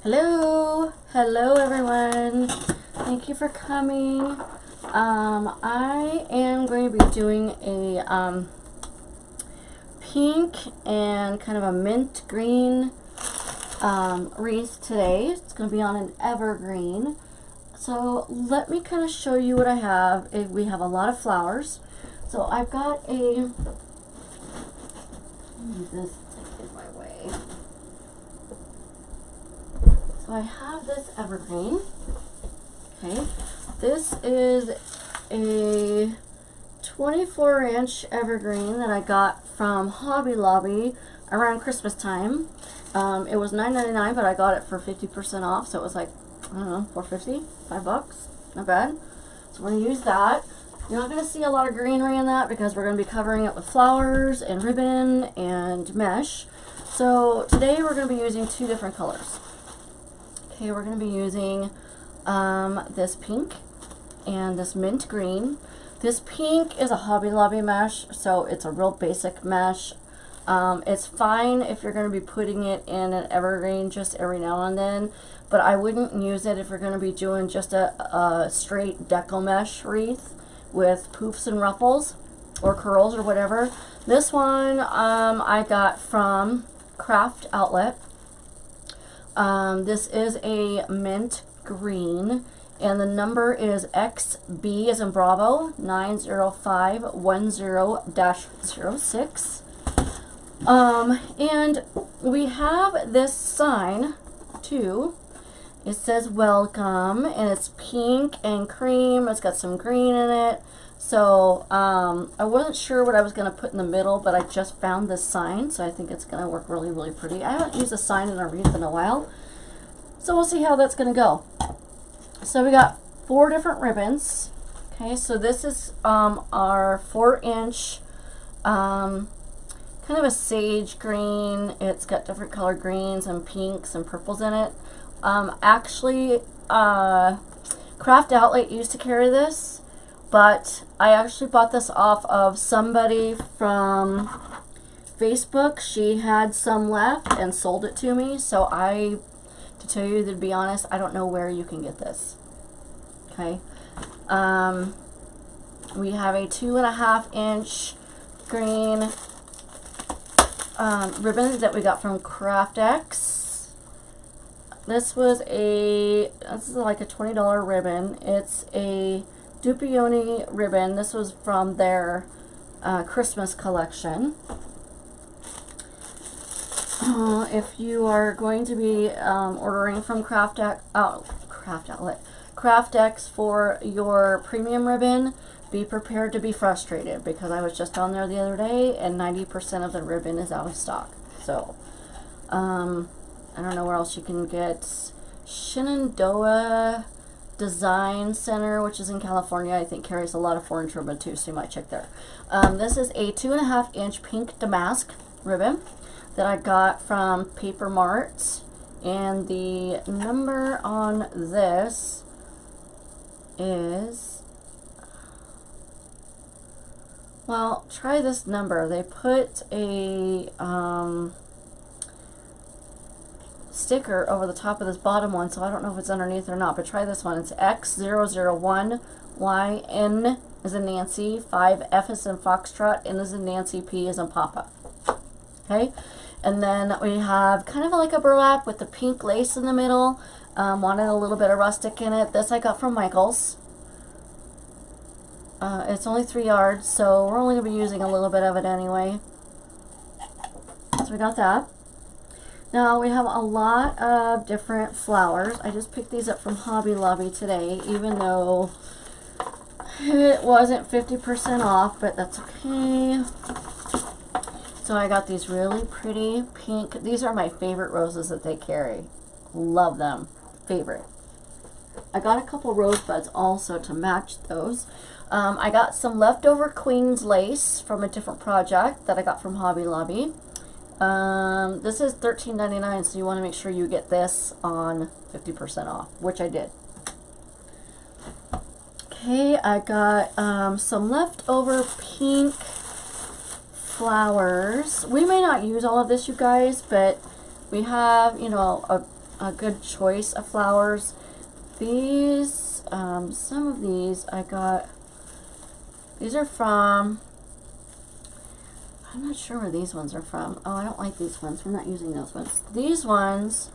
Hello, hello everyone. Thank you for coming. I am going to be doing a pink and kind of a mint green wreath today. It's going to be on an evergreen. So let me kind of show you what I have. We have a lot of flowers. So I've got a, move this in my way. So I have this evergreen. Okay, this is a 24-inch evergreen that I got from Hobby Lobby around Christmas time. It was $9.99, but I got it for 50% off, so it was like, I don't know, $4.50, $5, not bad. So we're gonna use that. You're not gonna see a lot of greenery in that because we're gonna be covering it with flowers and ribbon and mesh. So today we're gonna be using two different colors. Okay, we're going to be using this pink and this mint green. This pink is a Hobby Lobby mesh, so it's a real basic mesh. It's fine if you're going to be putting it in an evergreen just every now and then, but I wouldn't use it if you're going to be doing just a straight deco mesh wreath with poofs and ruffles or curls or whatever. This one I got from Craft Outlet. This is a mint green, and the number is XB as in Bravo 90510-06. And we have this sign too. It says welcome, and it's pink and cream. It's got some green in it. So I wasn't sure what I was going to put in the middle, but I just found this sign, so I think it's going to work really, really pretty. I haven't used a sign in a wreath in a while, so we'll see how that's going to go. So we got 4 different ribbons. Okay, so this is our 4-inch, kind of a sage green. It's got different color greens and pinks and purples in it. Actually, Craft Outlet used to carry this, but I actually bought this off of somebody from Facebook. She had some left and sold it to me, so to tell you to be honest, I don't know where you can get this. Okay, we have a 2.5-inch green ribbon that we got from Craft X. This is like a $20 ribbon. It's a Peonies ribbon. This was from their Christmas collection. If you are going to be ordering from Craft X for your premium ribbon, be prepared to be frustrated, because I was just on there the other day and 90% of the ribbon is out of stock. So I don't know where else you can get. Shenandoah Design Center, which is in California, I think carries a lot of 4-inch ribbon too, so you might check there. This is a 2.5-inch pink damask ribbon that I got from Paper Mart, and the number on this is, well, try this number. They put a sticker over the top of this bottom one, so I don't know if it's underneath or not, but try this one. It's X001, Y, N as in Nancy, 5, F as in Foxtrot, N as in Nancy, P as in Papa. Okay, and then we have kind of like a burlap with the pink lace in the middle. Wanted a little bit of rustic in it. This I got from Michael's. It's only 3 yards, so we're only going to be using a little bit of it anyway. So we got that. Now we have a lot of different flowers. I just picked these up from Hobby Lobby today, even though it wasn't 50% off, but that's okay. So I got these really pretty pink. These are my favorite roses that they carry. Love them. Favorite. I got a couple rose buds also to match those. I got some leftover Queen's lace from a different project that I got from Hobby Lobby. This is $13.99, so you want to make sure you get this on 50% off, which I did. Okay, I got some leftover pink flowers. We may not use all of this, you guys, but we have, you know, a good choice of flowers. These, some of these I got, these are from, I'm not sure where these ones are from. Oh, I don't like these ones. We're not using those ones. These ones,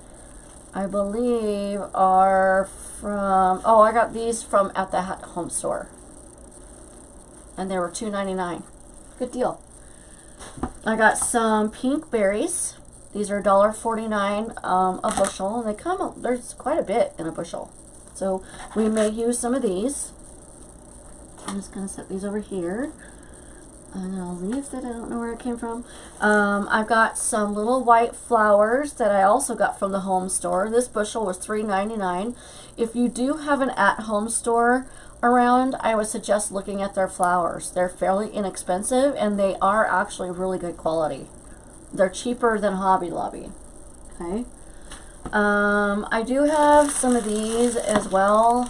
I believe, are from, oh, I got these from at the home store. And they were $2.99. Good deal. I got some pink berries. These are $1.49 a bushel. And they come, there's quite a bit in a bushel. So we may use some of these. I'm just going to set these over here. And I'll leave that. I don't know where it came from. I've got some little white flowers that I also got from the home store. This bushel was $3.99. If you do have an at-home store around, I would suggest looking at their flowers. They're fairly inexpensive and they are actually really good quality. They're cheaper than Hobby Lobby. Okay. I do have some of these as well.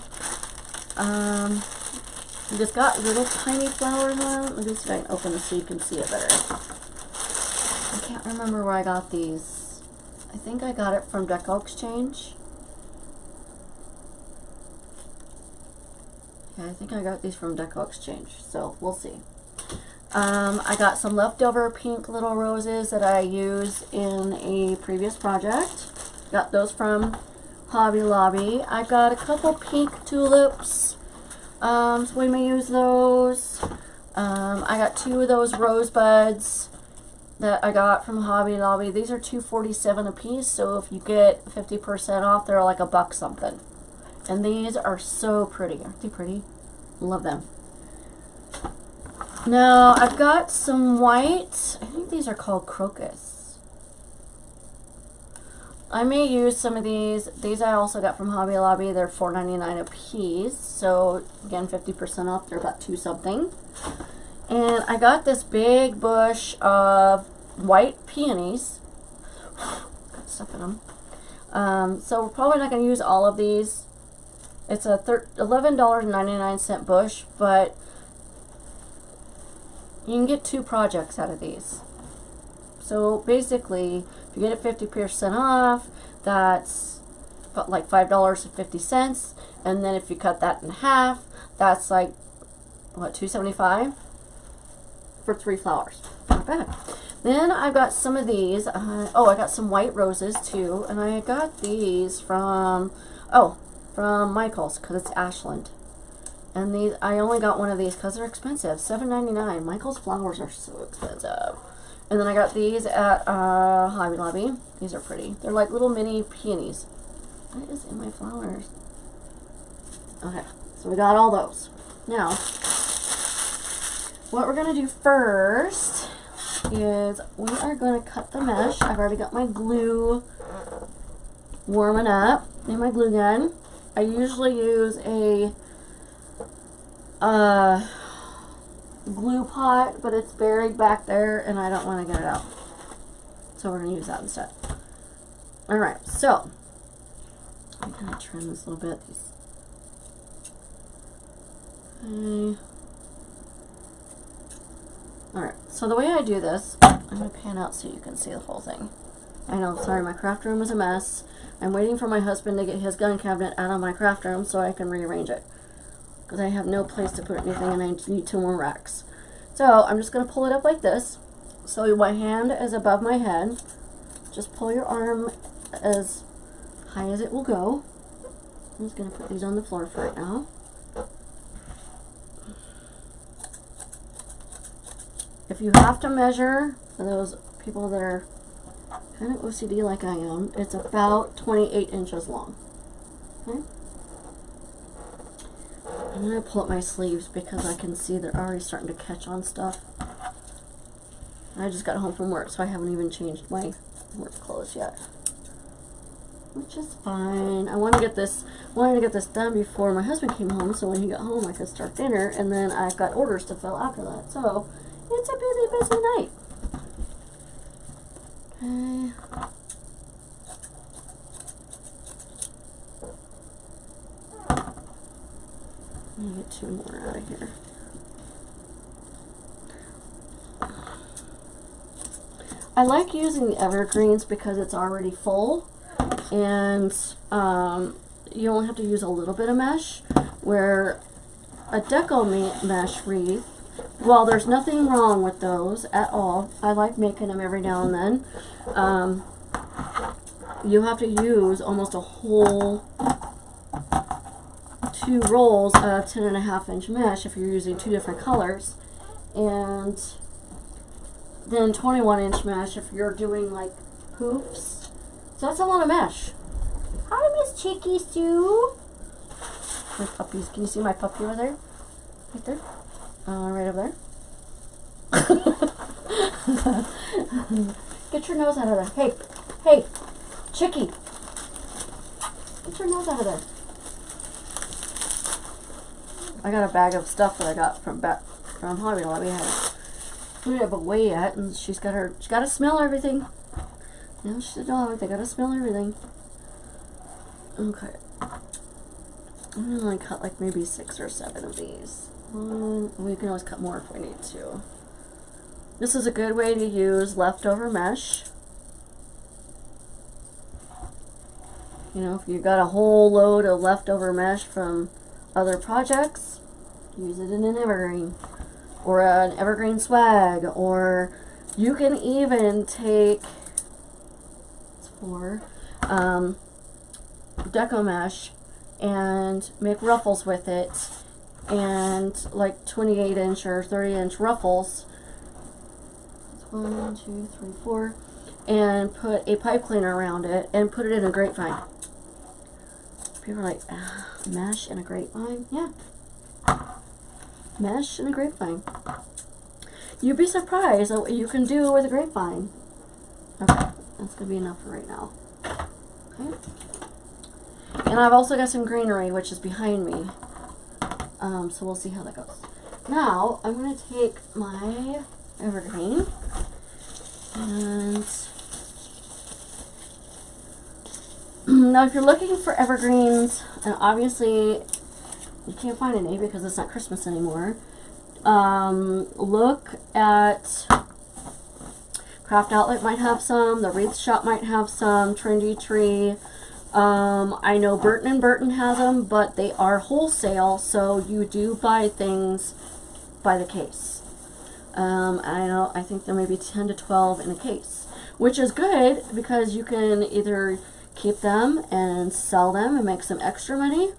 I just got little tiny flowers on. Let me see if I can open this so you can see it better. I can't remember where I got these. I think I got it from Deco Exchange. Yeah, I think I got these from Deco Exchange, so we'll see. I got some leftover pink little roses that I used in a previous project. Got those from Hobby Lobby. I got a couple pink tulips. So we may use those. I got 2 of those rosebuds that I got from Hobby Lobby. These are $2.47 a piece, so if you get 50% off, they're like $1 something. And these are so pretty. Aren't they pretty? Love them. Now, I've got some white. I think these are called crocus. I may use some of these. These I also got from Hobby Lobby. They're $4.99 a piece. So, again, 50% off. They're about 2 something. And I got this big bush of white peonies. Got stuff in them. So, we're probably not going to use all of these. It's a $11.99 bush, but you can get 2 projects out of these. So basically, if you get it 50% off, that's like $5.50. And then if you cut that in half, that's like, what, $2.75 for 3 flowers. Not bad. Then I got some of these. Oh, I got some white roses too. And I got these from, from Michael's, because it's Ashland. And these, I only got one of these because they're expensive. $7.99. Michael's flowers are so expensive. And then I got these at Hobby Lobby. These are pretty. They're like little mini peonies. What is in my flowers? Okay, so we got all those. Now, what we're going to do first is we are going to cut the mesh. I've already got my glue warming up in my glue gun. I usually use a glue pot, but it's buried back there and I don't want to get it out. So we're going to use that instead. Alright, so I'm going to trim this a little bit. Okay. Alright, so the way I do this, I'm going to pan out so you can see the whole thing. I know, sorry, my craft room is a mess. I'm waiting for my husband to get his gun cabinet out of my craft room so I can rearrange it. Because I have no place to put anything and I need 2 more racks. So I'm just going to pull it up like this. So my hand is above my head. Just pull your arm as high as it will go. I'm just going to put these on the floor for right now. If you have to measure, for those people that are kind of OCD like I am, it's about 28 inches long. Okay? I'm going to pull up my sleeves because I can see they're already starting to catch on stuff. I just got home from work, so I haven't even changed my work clothes yet. Which is fine. I wanted to get this done before my husband came home, so when he got home I could start dinner, and then I've got orders to fill after that. So it's a busy, busy night. Okay. Let me get 2 more out of here. I like using the evergreens because it's already full. and you only have to use a little bit of mesh, where a deco mesh wreath, well, there's nothing wrong with those at all. I like making them every now and then. You have to use almost a whole 2 rolls of 10.5-inch mesh if you're using 2 different colors, and then 21-inch mesh if you're doing like poofs. So that's a lot of mesh. Hi, Miss Chicky Sue. My puppies. Can you see my puppy over there? Right there. Right over there. Get your nose out of there. Hey, hey, Chicky. Get your nose out of there. I got a bag of stuff that I got from Hobby Lobby. I haven't put it away yet, and she's got to smell everything. You know, she's a dog. They got to smell everything. Okay. I'm gonna cut like maybe 6 or 7 of these. We can always cut more if we need to. This is a good way to use leftover mesh. You know, if you got a whole load of leftover mesh from other projects, use it in an evergreen or an evergreen swag, or you can even take deco mesh and make ruffles with it, and like 28-inch or 30-inch ruffles. That's 1, 2, 3, 4, and put a pipe cleaner around it and put it in a grapevine. People are like, mesh in a grapevine? Yeah. Mesh in a grapevine. You'd be surprised at what you can do with a grapevine. Okay, that's going to be enough for right now. Okay. And I've also got some greenery, which is behind me. So we'll see how that goes. Now, I'm going to take my evergreen and now if you're looking for evergreens, and obviously you can't find any because it's not Christmas anymore, look at Craft Outlet might have some, the Wreath Shop might have some, Trendy Tree. I know Burton & Burton has them, but they are wholesale, so you do buy things by the case. I think there may be 10 to 12 in a case, which is good because you can either keep them and sell them and make some extra money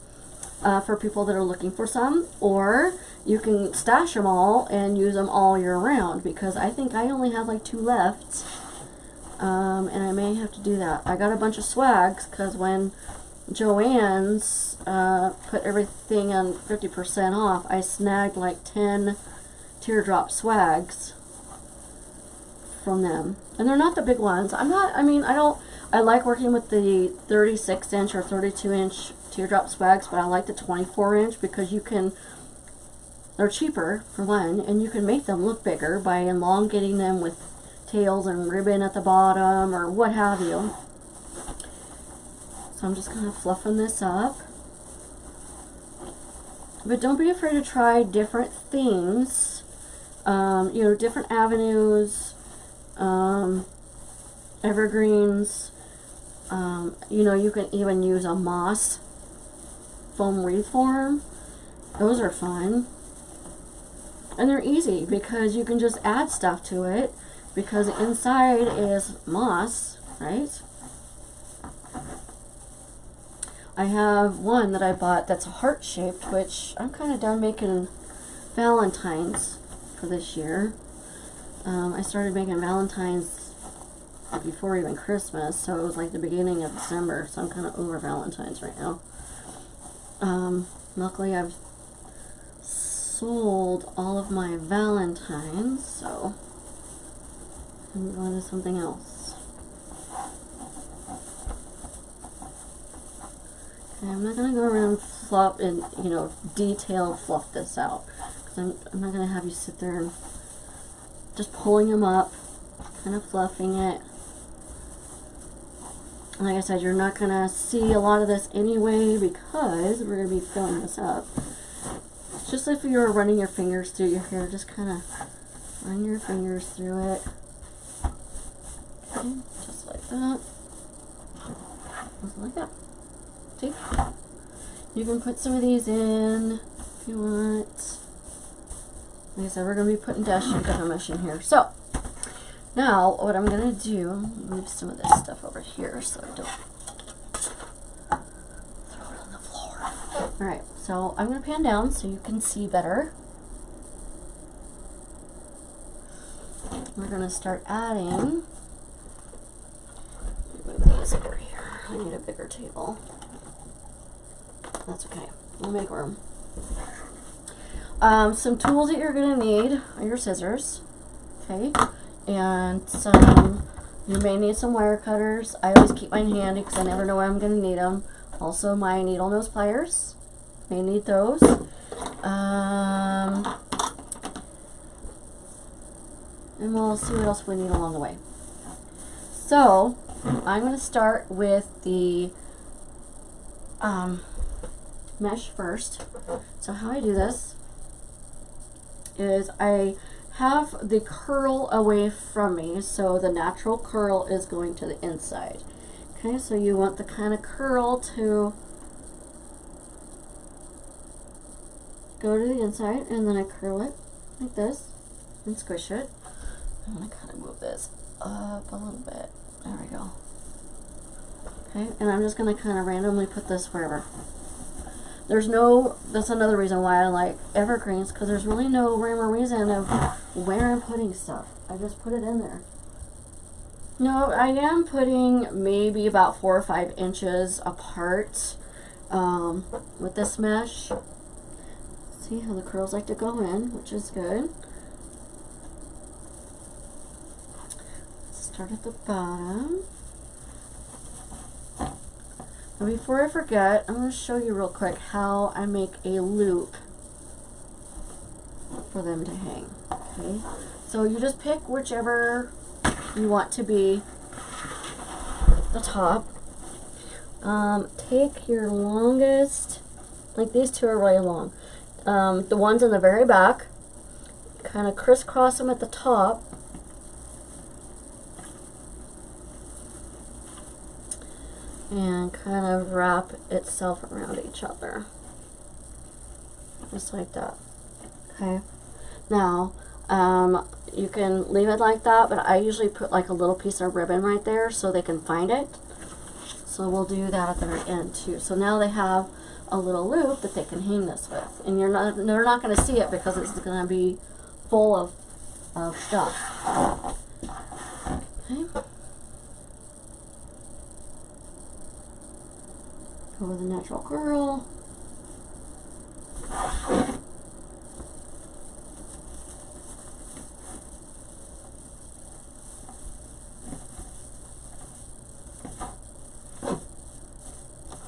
for people that are looking for some, or you can stash them all and use them all year round, because I think I only have like 2 left. And I may have to do that. I got a bunch of swags because when Joann's put everything on 50% off, I snagged like 10 teardrop swags from them. And they're not the big ones. I like working with the 36-inch or 32-inch teardrop swags, but I like the 24-inch because they're cheaper for one, and you can make them look bigger by elongating them with tails and ribbon at the bottom or what have you. So I'm just kind of fluffing this up. But don't be afraid to try different things, different avenues, evergreens. You can even use a moss foam wreath form. Those are fun. And they're easy because you can just add stuff to it, because inside is moss, right? I have one that I bought that's heart-shaped, which I'm kind of done making Valentines for this year. I started making Valentines before even Christmas, so it was like the beginning of December, so I'm kind of over Valentines right now. Luckily I've sold all of my Valentines, so I'm going to something else. Okay, I'm not going to go around fluff and, detail fluff this out, because I'm not going to have you sit there and just pulling them up, kind of fluffing it. Like I said, you're not going to see a lot of this anyway because we're going to be filling this up. It's just if you were running your fingers through your hair, just kind of run your fingers through it. Okay, just like that. Something like that. See? You can put some of these in if you want. Like I said, we're going to be putting dash and gummy mesh in here. So, now what I'm going to do, move some of this stuff over here so I don't throw it on the floor. Alright, so I'm going to pan down so you can see better. We're going to start adding, move these over here. I need a bigger table. That's okay. We'll make room. Some tools that you're going to need are your scissors. Okay. And you may need some wire cutters. I always keep mine handy because I never know when I'm going to need them. Also, my needle nose pliers. May need those. And we'll see what else we need along the way. So, I'm going to start with the mesh first. So how I do this is I have the curl away from me, so the natural curl is going to the inside. Okay, so you want the kind of curl to go to the inside, and then I curl it like this and squish it. I'm going to kind of move this up a little bit. There we go. Okay, and I'm just going to kind of randomly put this wherever. That's another reason why I like evergreens, because there's really no rhyme or reason of where I'm putting stuff. I just put it in there. No, I am putting maybe about 4 or 5 inches apart with this mesh. See how the curls like to go in, which is good. Start at the bottom. Now before I forget, I'm going to show you real quick how I make a loop for them to hang. Okay, so you just pick whichever you want to be the top. Take your longest, like these two are really long. The ones in the very back, kind of crisscross them at the top. And kind of wrap itself around each other. Just like that. Okay. Now, you can leave it like that, but I usually put like a little piece of ribbon right there so they can find it. So we'll do that at the very end too. So now they have a little loop that they can hang this with. And they're not going to see it because it's going to be full of stuff. Okay. Go with a natural curl.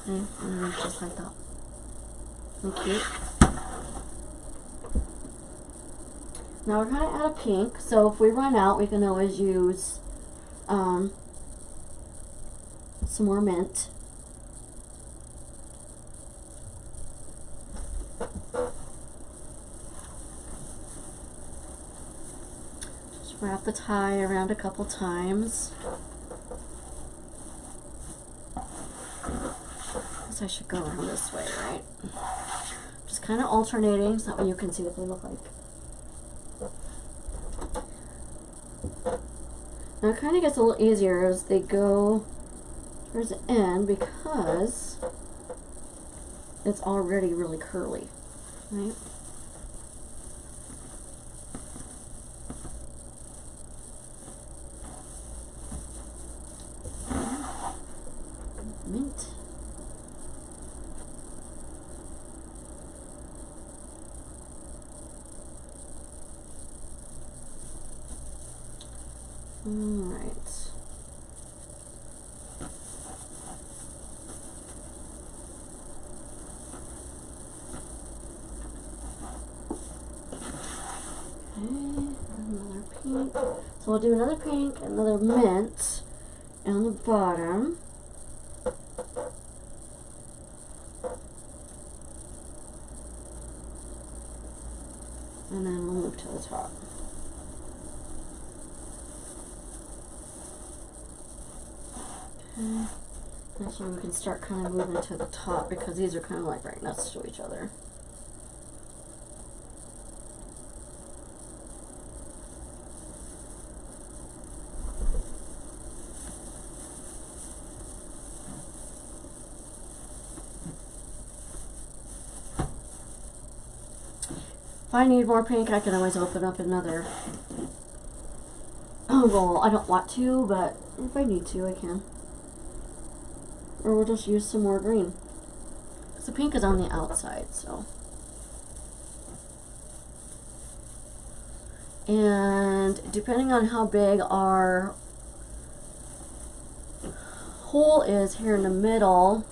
Okay, and just like that. And cute. Now we're going to add a pink, so if we run out, we can always use some more mint. Wrap the tie around a couple times. Guess I should go around this way, right? Just kind of alternating so that way you can see what they look like. Now it kind of gets a little easier as they go towards the end because it's already really curly, right? Mint. All right. Okay, another pink. So we'll do another pink, another mint on the bottom. And then we'll move to the top. Okay. That's where we can start kind of moving to the top because these are kind of like right next to each other. If I need more pink, I can always open up another roll. I don't want to, but if I need to, I can. Or we'll just use some more green. Because the pink is on the outside, so. And depending on how big our hole is here in the middle,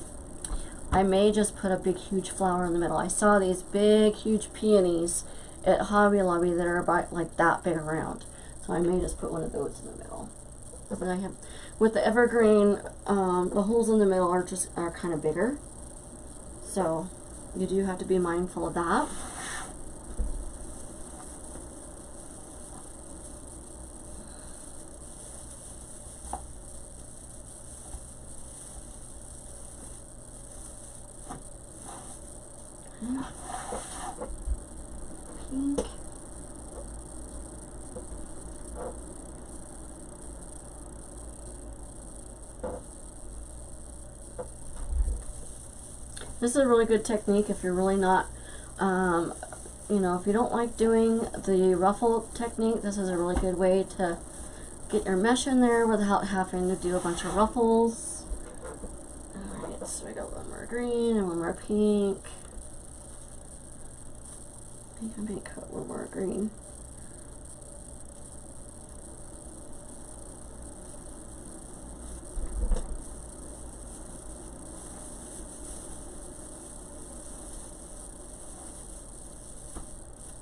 I may just put a big huge flower in the middle. I saw these big huge peonies at Hobby Lobby that are about like that big around. So I may just put one of those in the middle. But I have, with the evergreen, the holes in the middle are kind of bigger. So you do have to be mindful of that. Pink. This is a really good technique if you're really not, you know, if you don't like doing the ruffle technique, this is a really good way to get your mesh in there without having to do a bunch of ruffles. Alright, so we got one more green and one more pink. I think I may cut one more green.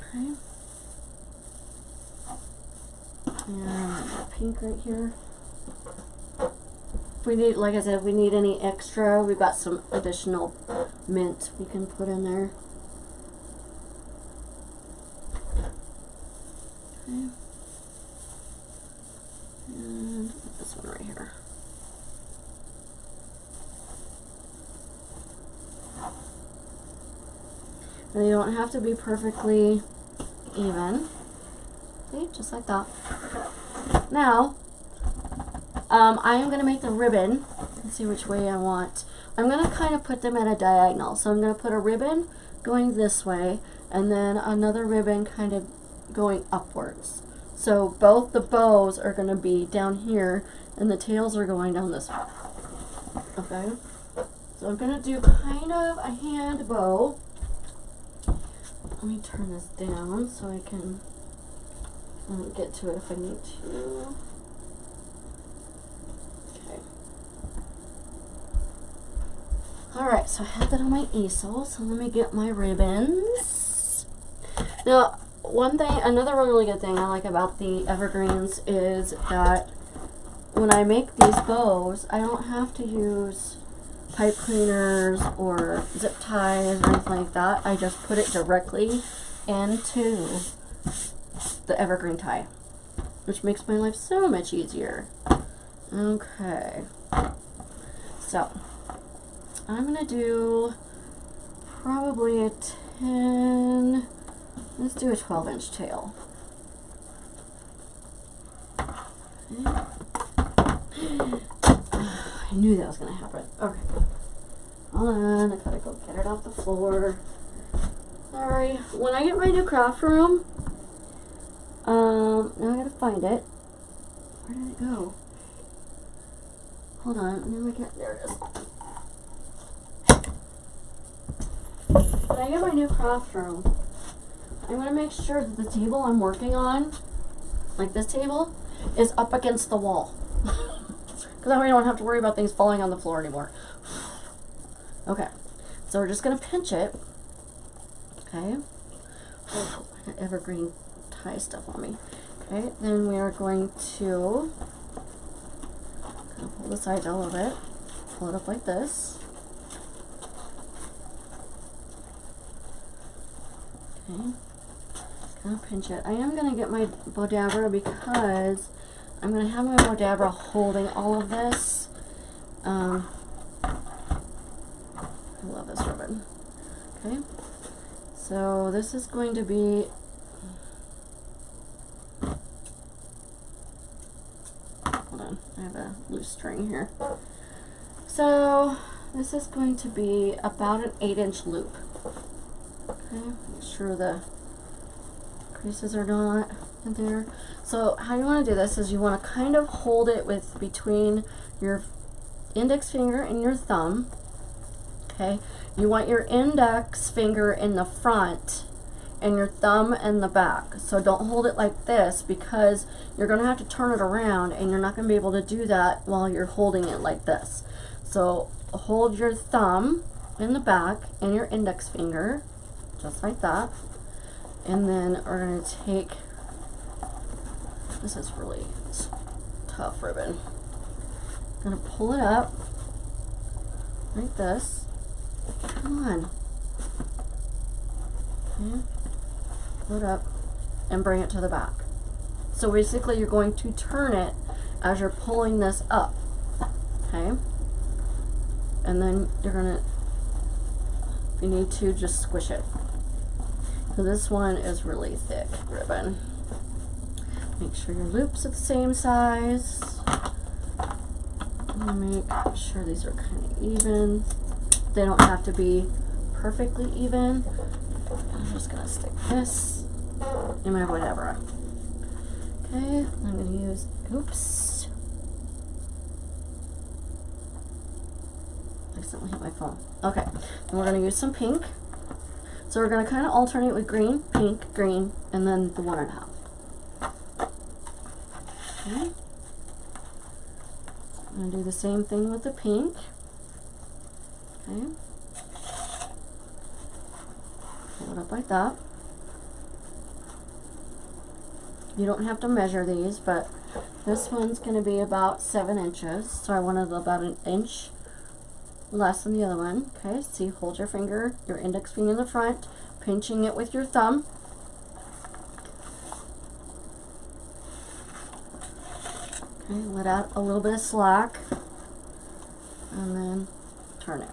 Okay. And pink right here. If we need, like I said, if we need any extra, we've got some additional mint we can put in there. Okay. And this one right here. And they don't have to be perfectly even. See, just like that. Now, I am going to make the ribbon. Let's see which way I want. I'm going to kind of put them at a diagonal. So I'm going to put a ribbon going this way, and then another ribbon kind of going upwards. So both the bows are going to be down here, and the tails are going down this way. Okay? So I'm going to do kind of a hand bow. Let me turn this down so I can get to it if I need to. Okay. Alright, so I have that on my easel, so let me get my ribbons. Now, another really good thing I like about the evergreens is that when I make these bows, I don't have to use pipe cleaners or zip ties or anything like that. I just put it directly into the evergreen tie, which makes my life so much easier. Okay, so I'm gonna do probably a 10, let's do a 12-inch tail. Okay. I knew that was gonna happen. Okay. Hold on, I gotta go get it off the floor. Sorry. When I get my new craft room, now I gotta find it. Where did it go? Hold on, there it is. When I get my new craft room, I'm gonna make sure that the table I'm working on, like this table, is up against the wall. Because that way I don't have to worry about things falling on the floor anymore. Okay, so we're just going to pinch it. Okay. Oh, I got evergreen tie stuff on me. Okay, then we are going to pull the sides out a little bit. Pull it up like this. Okay. Kind of pinch it. I am going to get my Bodabra because I'm going to have my Bodabra holding all of this. So this is going to be, hold on, I have a loose string here. So this is going to be about an 8-inch loop. Okay, make sure the creases are not in there. So how you want to do this is you want to kind of hold it with between your index finger and your thumb. Okay, you want your index finger in the front and your thumb in the back. So don't hold it like this, because you're going to have to turn it around and you're not going to be able to do that while you're holding it like this. So hold your thumb in the back and your index finger just like that, and then we're going to take, this is really tough ribbon, I'm going to pull it up like this. Come on. Okay. Pull it up and bring it to the back. So basically you're going to turn it as you're pulling this up. Okay? And then you're going to, if you need to, just squish it. So this one is really thick ribbon. Make sure your loops are the same size. Make sure these are kind of even. They don't have to be perfectly even. I'm just gonna stick this in my whatever. Okay, I'm gonna use, oops. I accidentally hit my phone. Okay, and we're gonna use some pink. So we're going to kind of alternate with green, pink, green, and then the 1.5. Okay. I'm going to do the same thing with the pink. Okay. Pull it up like that. You don't have to measure these, but this one's going to be about 7 inches. So I wanted about an inch less than the other one. Okay, see, hold your finger, your index finger in the front, pinching it with your thumb. Okay, let out a little bit of slack, and then turn it.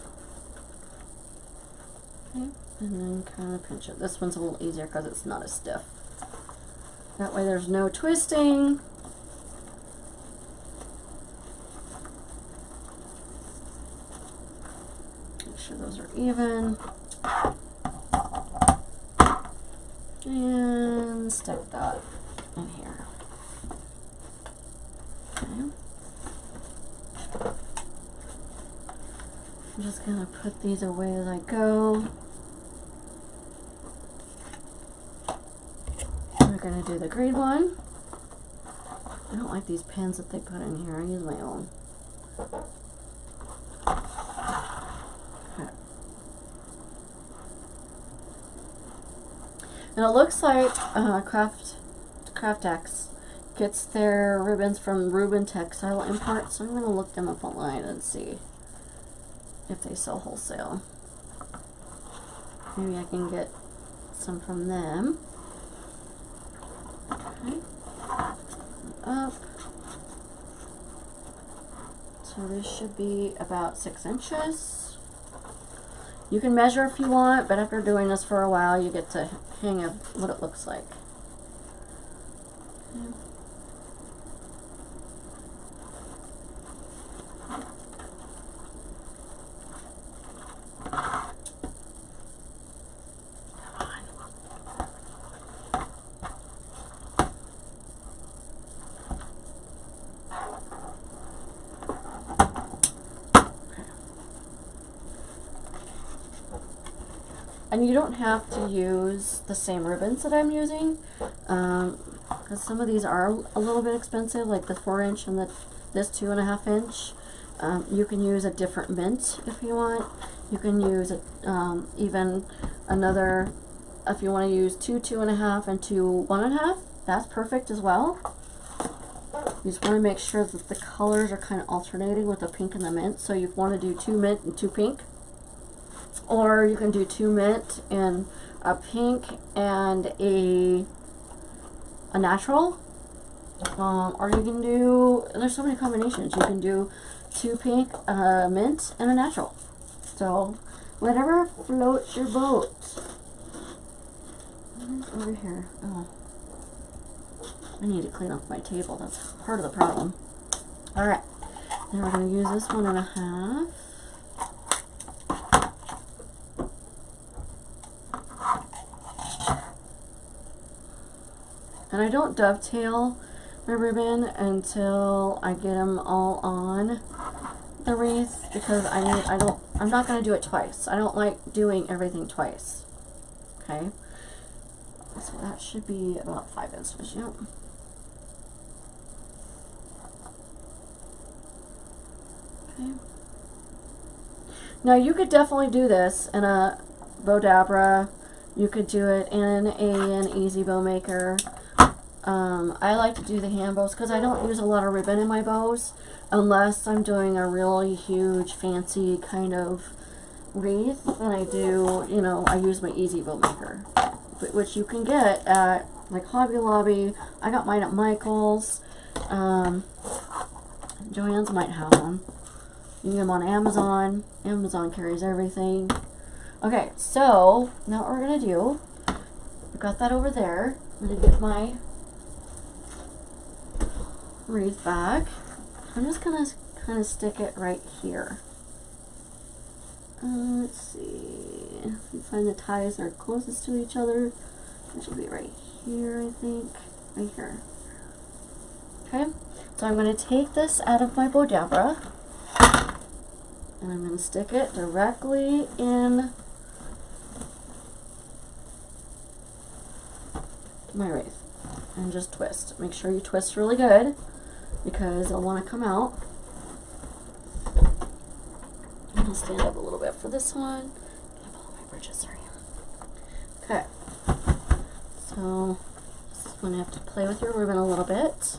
Okay, and then kind of pinch it. This one's a little easier because it's not as stiff. That way there's no twisting. Make sure those are even. And stick that in here. Okay. I'm just going to put these away as I go. We're going to do the green one. I don't like these pens that they put in here. I use my own. And it looks like Craftex gets their ribbons from Reuben Textile Import, so I'm going to look them up online and see if they sell wholesale. Maybe I can get some from them. Okay. Up. So this should be about 6 inches. You can measure if you want, but after doing this for a while, you get to hang of what it looks like. Okay. And you don't have to use the same ribbons that I'm using, because some of these are a little bit expensive, like the 4-inch and this 2.5 inch. You can use a different mint if you want. You can use even another, if you want to use 2.5 and 1.5, that's perfect as well. You just want to make sure that the colors are kind of alternating with the pink and the mint. So you want to do 2 mint and 2 pink. Or you can do 2 mint and a pink and a natural. Or you can do, there's so many combinations. You can do 2 pink, mint, and a natural. So whatever floats your boat. Over here. Oh. I need to clean up my table. That's part of the problem. Alright. Now we're going to use this 1.5. And I don't dovetail my ribbon until I get them all on the wreath, because I'm not going to do it twice. I don't like doing everything twice. Okay. So that should be about 5 inches. Yep. Okay. Now you could definitely do this in a Bodabra. You could do it in an easy bow maker. I like to do the hand bows because I don't use a lot of ribbon in my bows unless I'm doing a really huge fancy kind of wreath. Then I do, you know, I use my easy bow maker, which you can get at like Hobby Lobby. I got mine at Michael's. Joann's might have one. You can get them on Amazon. Amazon carries everything. Okay, so now what we're gonna do, I've got that over there. I'm gonna get my wreath back. I'm just gonna kind of stick it right here. Let's see if you find the ties that are closest to each other. It should be right here, I think. Right here. Okay, so I'm going to take this out of my Bodabra and I'm going to stick it directly in my wreath and just twist. Make sure you twist really good because it'll want to come out. I'll stand up a little bit for this one. I'm gonna pull my bridges, sorry. Okay. So this is when you have to play with your ribbon a little bit.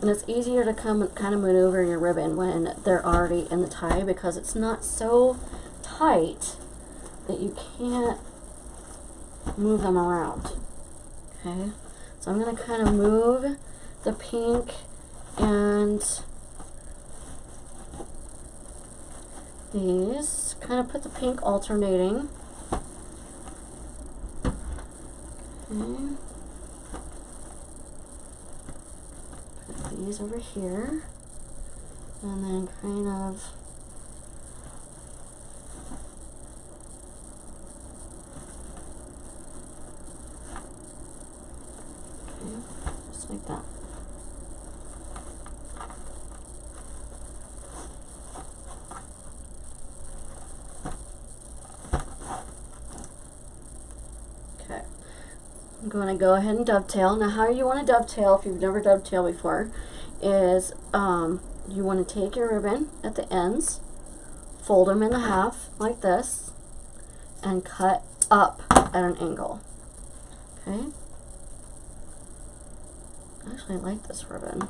And it's easier to kind of maneuver your ribbon when they're already in the tie because it's not so tight that you can't move them around. Okay. So I'm gonna kind of move the pink and these, kind of put the pink alternating. Okay. Put these over here. And then kind of just like that. Okay, I'm going to go ahead and dovetail. Now how you want to dovetail, if you've never dovetailed before, is you want to take your ribbon at the ends, fold them in half like this, and cut up at an angle. Okay. Actually, I like this ribbon.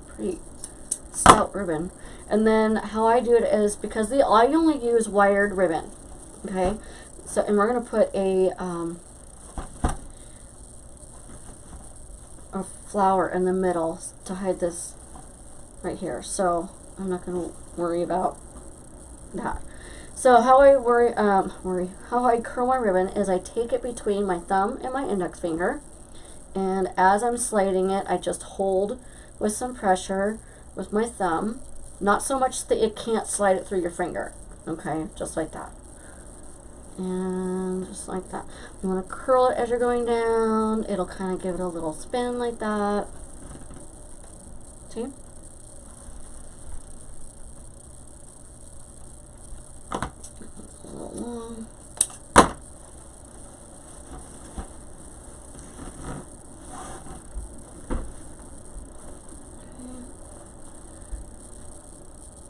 Pretty stout ribbon. And then how I do it is because I only use wired ribbon. Okay. So, and we're gonna put a flower in the middle to hide this right here. So I'm not gonna worry about that. So how I how I curl my ribbon is I take it between my thumb and my index finger, and as I'm sliding it, I just hold with some pressure with my thumb, not so much that it can't slide it through your finger. Okay, just like that, and just like that. You want to curl it as you're going down. It'll kind of give it a little spin like that. See? Long.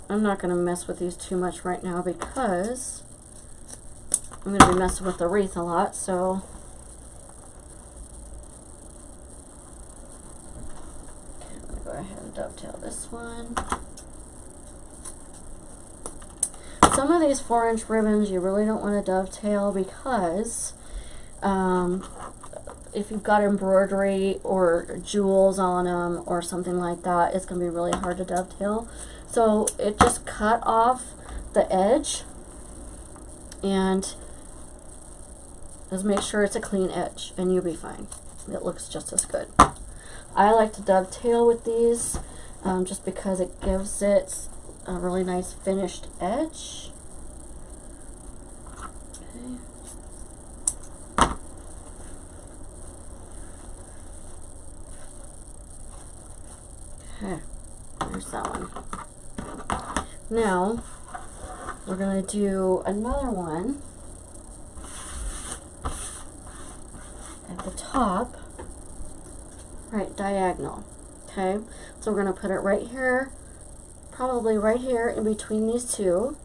I'm not going to mess with these too much right now because I'm going to be messing with the wreath a lot, so okay, I'm going to go ahead and dovetail this one. Some of these 4-inch ribbons you really don't want to dovetail because if you've got embroidery or jewels on them or something like that, it's going to be really hard to dovetail. So it just cut off the edge and is make sure it's a clean edge and you'll be fine. It looks just as good. I like to dovetail with these just because it gives it a really nice finished edge. Okay, there's that one. Now, we're going to do another one at the top, right diagonal. Okay, so we're going to put it right here, probably right here in between these two.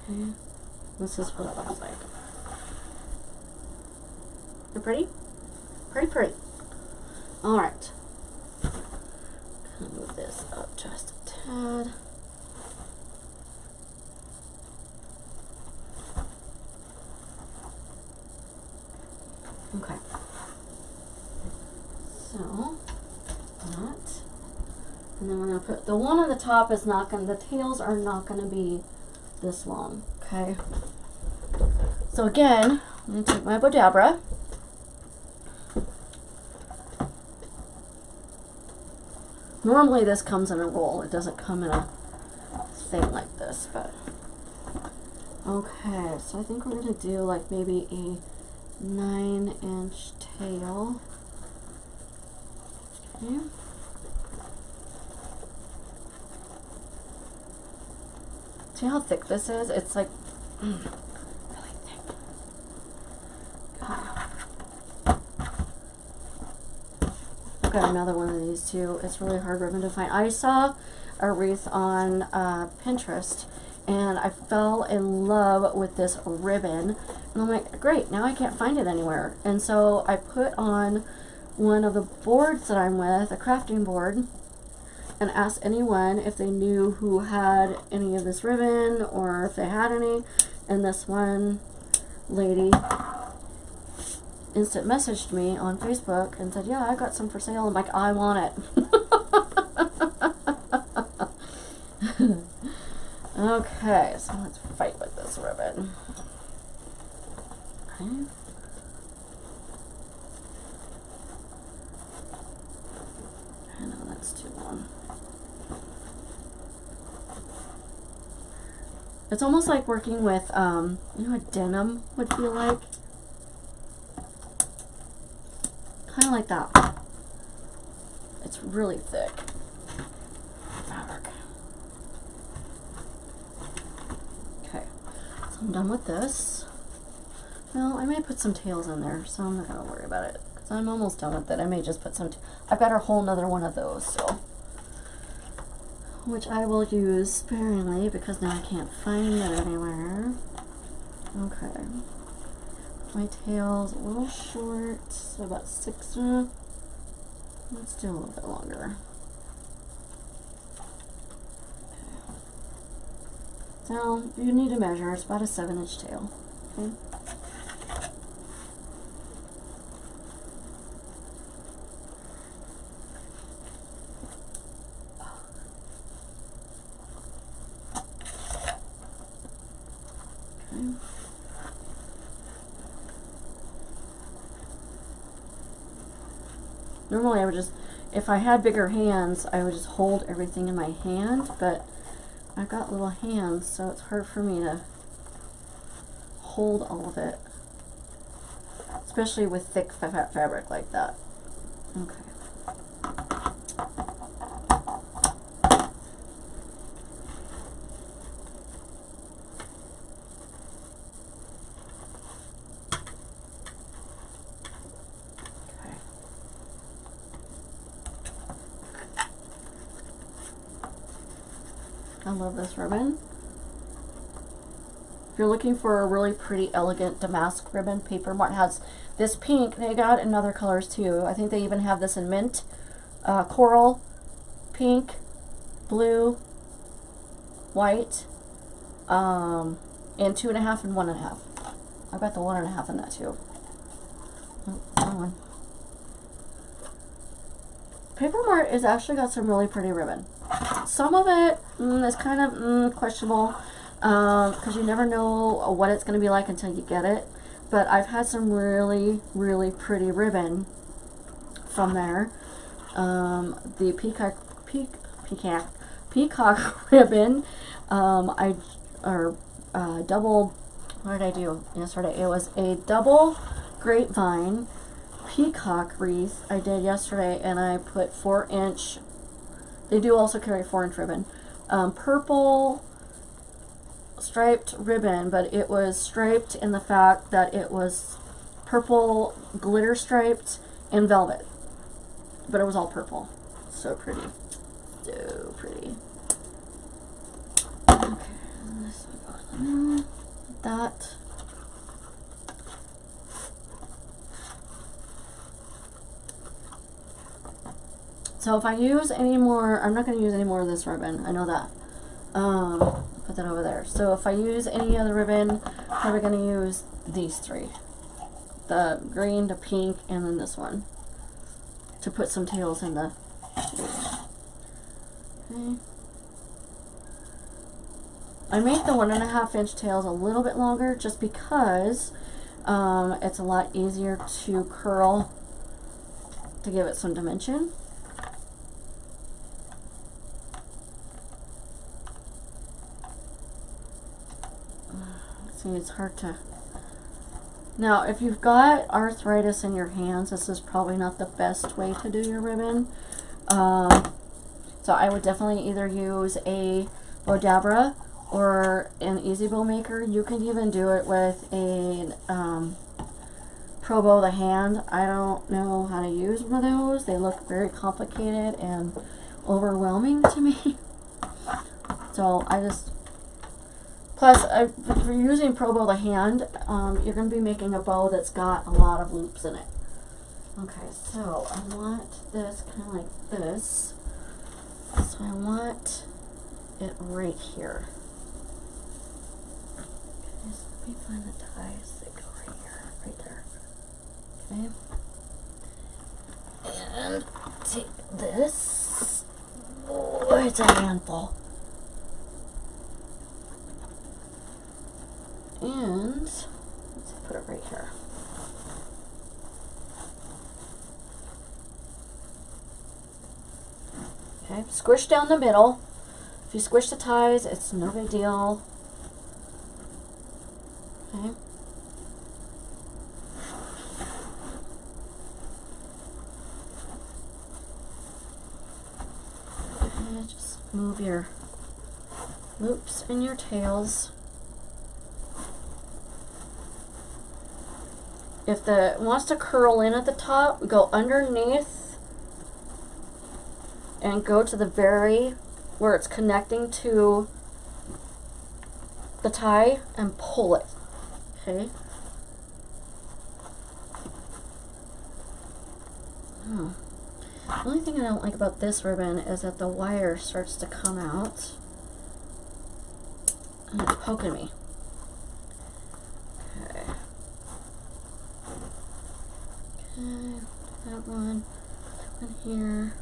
Okay, this is what it looks like. They're pretty? Pretty pretty. Alright. Move this up just a tad. Okay. So, that. And then we're going to put, the one on the top is not going to, the tails are not going to be this long. Okay. So again, I'm going to take my Bodabra. Normally this comes in a roll. It doesn't come in a thing like this, but okay, so I think we're going to do like maybe a 9-inch tail. Okay. See how thick this is? It's like really thick. I've got another one of these too. It's really hard ribbon to find. I saw a wreath on Pinterest and I fell in love with this ribbon and I'm like, great, now I can't find it anywhere. And so I put on one of the boards that I'm with, a crafting board, and asked anyone if they knew who had any of this ribbon or if they had any, and this one lady instant messaged me on Facebook and said, yeah, I got some for sale. I'm like, I want it. Okay, so let's fight with this ribbon. Okay. I know that's too long. It's almost like working with, you know what denim would feel like? Kind of like that. It's really thick fabric. Okay, so I'm done with this. Well, I may put some tails in there, so I'm not going to worry about it. Because I'm almost done with it. I may just put some, I've got a whole nother one of those, so. Which I will use sparingly because now I can't find it anywhere. Okay. My tail's a little short, so about 6. Let's do a little bit longer. Okay. So you need to measure. It's about a 7-inch tail. Okay. Normally I would just, if I had bigger hands, I would just hold everything in my hand, but I've got little hands, so it's hard for me to hold all of it, especially with thick fabric like that. Okay. I love this ribbon. If you're looking for a really pretty, elegant damask ribbon, Paper Mart has this pink. They got in other colors too. I think they even have this in mint, coral, pink, blue, white, and 2.5 and 1.5. I've got the 1.5 in that too. Oh, wrong one. Paper Mart has actually got some really pretty ribbon. Some of it is kind of questionable, because you never know what it's going to be like until you get it. But I've had some really, really pretty ribbon from there. The peacock ribbon, double, what did I do yesterday? It was a double grapevine peacock wreath I did yesterday, and I put 4-inch, they do also carry 4-inch ribbon, purple striped ribbon, but it was striped in the fact that it was purple glitter striped and velvet, but it was all purple. So pretty, so pretty. Okay, this one, that. So if I use any more, I'm not going to use any more of this ribbon. I know that. Put that over there. So if I use any other ribbon, I'm probably going to use these three. The green, the pink, and then this one. To put some tails in the... Okay. I make the 1.5-inch tails a little bit longer just because it's a lot easier to curl to give it some dimension. See, it's hard to... Now, if you've got arthritis in your hands, this is probably not the best way to do your ribbon. So I would definitely either use a Bodabra or an Easy Bow Maker. You can even do it with a Pro Bow the hand. I don't know how to use one of those. They look very complicated and overwhelming to me. So I just... Plus, if you're using Pro Bow the hand, you're going to be making a bow that's got a lot of loops in it. Okay, so I want this kind of like this. So I want it right here. Okay, so let me find the ties that go right here, right there. Okay. And take this. Oh, it's a handful. And let's put it right here. Okay, squish down the middle. If you squish the ties, it's no big deal. Okay. And just move your loops and your tails. If it wants to curl in at the top, go underneath and go to the very where it's connecting to the tie and pull it. Okay. Oh. The only thing I don't like about this ribbon is that the wire starts to come out and it's poking me. Okay. Okay, that one here.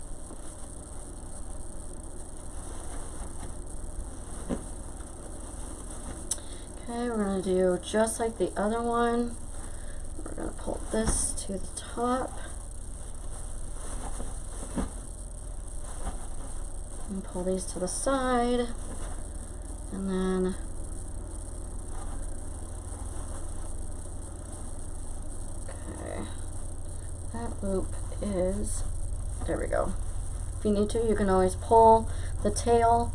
Okay, we're going to do just like the other one. We're going to pull this to the top. And pull these to the side. And then loop is, there we go. If you need to, you can always pull the tail,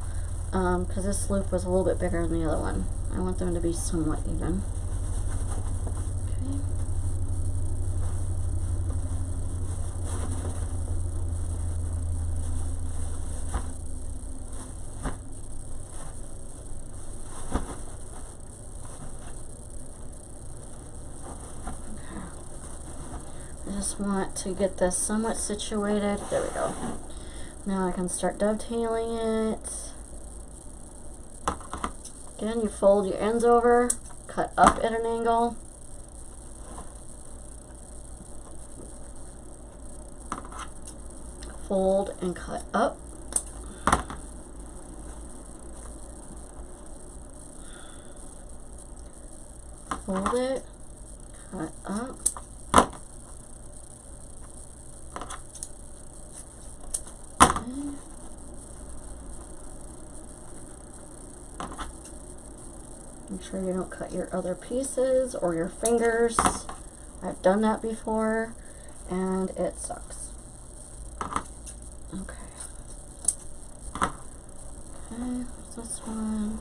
because this loop was a little bit bigger than the other one. I want them to be somewhat even. Want to get this somewhat situated. There we go. Now I can start dovetailing it. Again, you fold your ends over, cut up at an angle. Fold and cut up. fold it, cut up. Okay. Make sure you don't cut your other pieces or your fingers. I've done that before and it sucks. Okay. Okay, this one.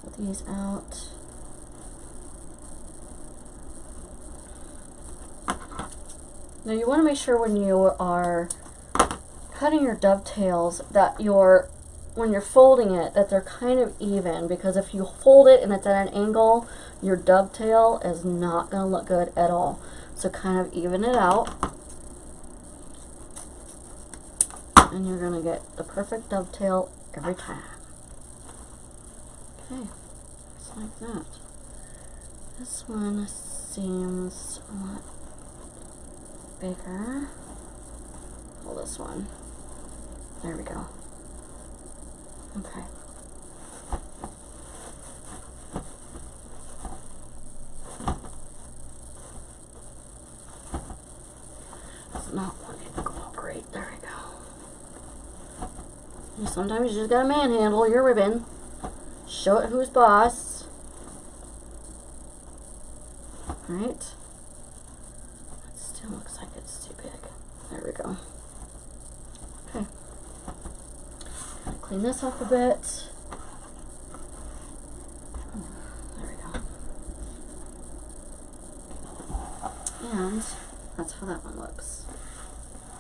Pull these out. Now you want to make sure when you are cutting your dovetails that when you're folding it, that they're kind of even, because if you fold it and it's at an angle, your dovetail is not going to look good at all. So kind of even it out, and you're going to get the perfect dovetail every time. Okay, just like that. This one seems a lot bigger. Pull this one. There we go. Okay. It's not wanting to cooperate. There we go. And sometimes you just gotta manhandle your ribbon. Show it who's boss. Right? It still looks like it's too big. There we go. Okay. Clean this up a bit. There we go. And that's how that one looks.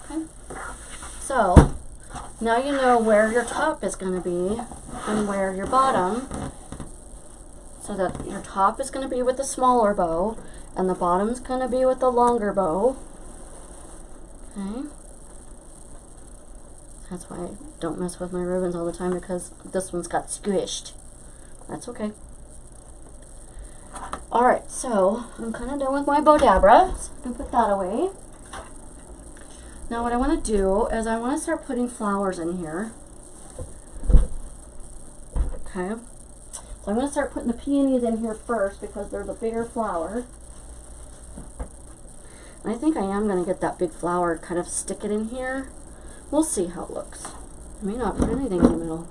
Okay. So now you know where your top is going to be and where your bottom. So that your top is going to be with the smaller bow and the bottom's going to be with the longer bow. Okay. That's why I don't mess with my ribbons all the time, because this one's got squished. That's okay. Alright, so I'm kind of done with my Bodabra, so I can put that away. Now what I want to do is I want to start putting flowers in here. Okay. So I'm going to start putting the peonies in here first because they're the bigger flower. And I think I am going to get that big flower, kind of stick it in here. We'll see how it looks. I may not put anything in the middle.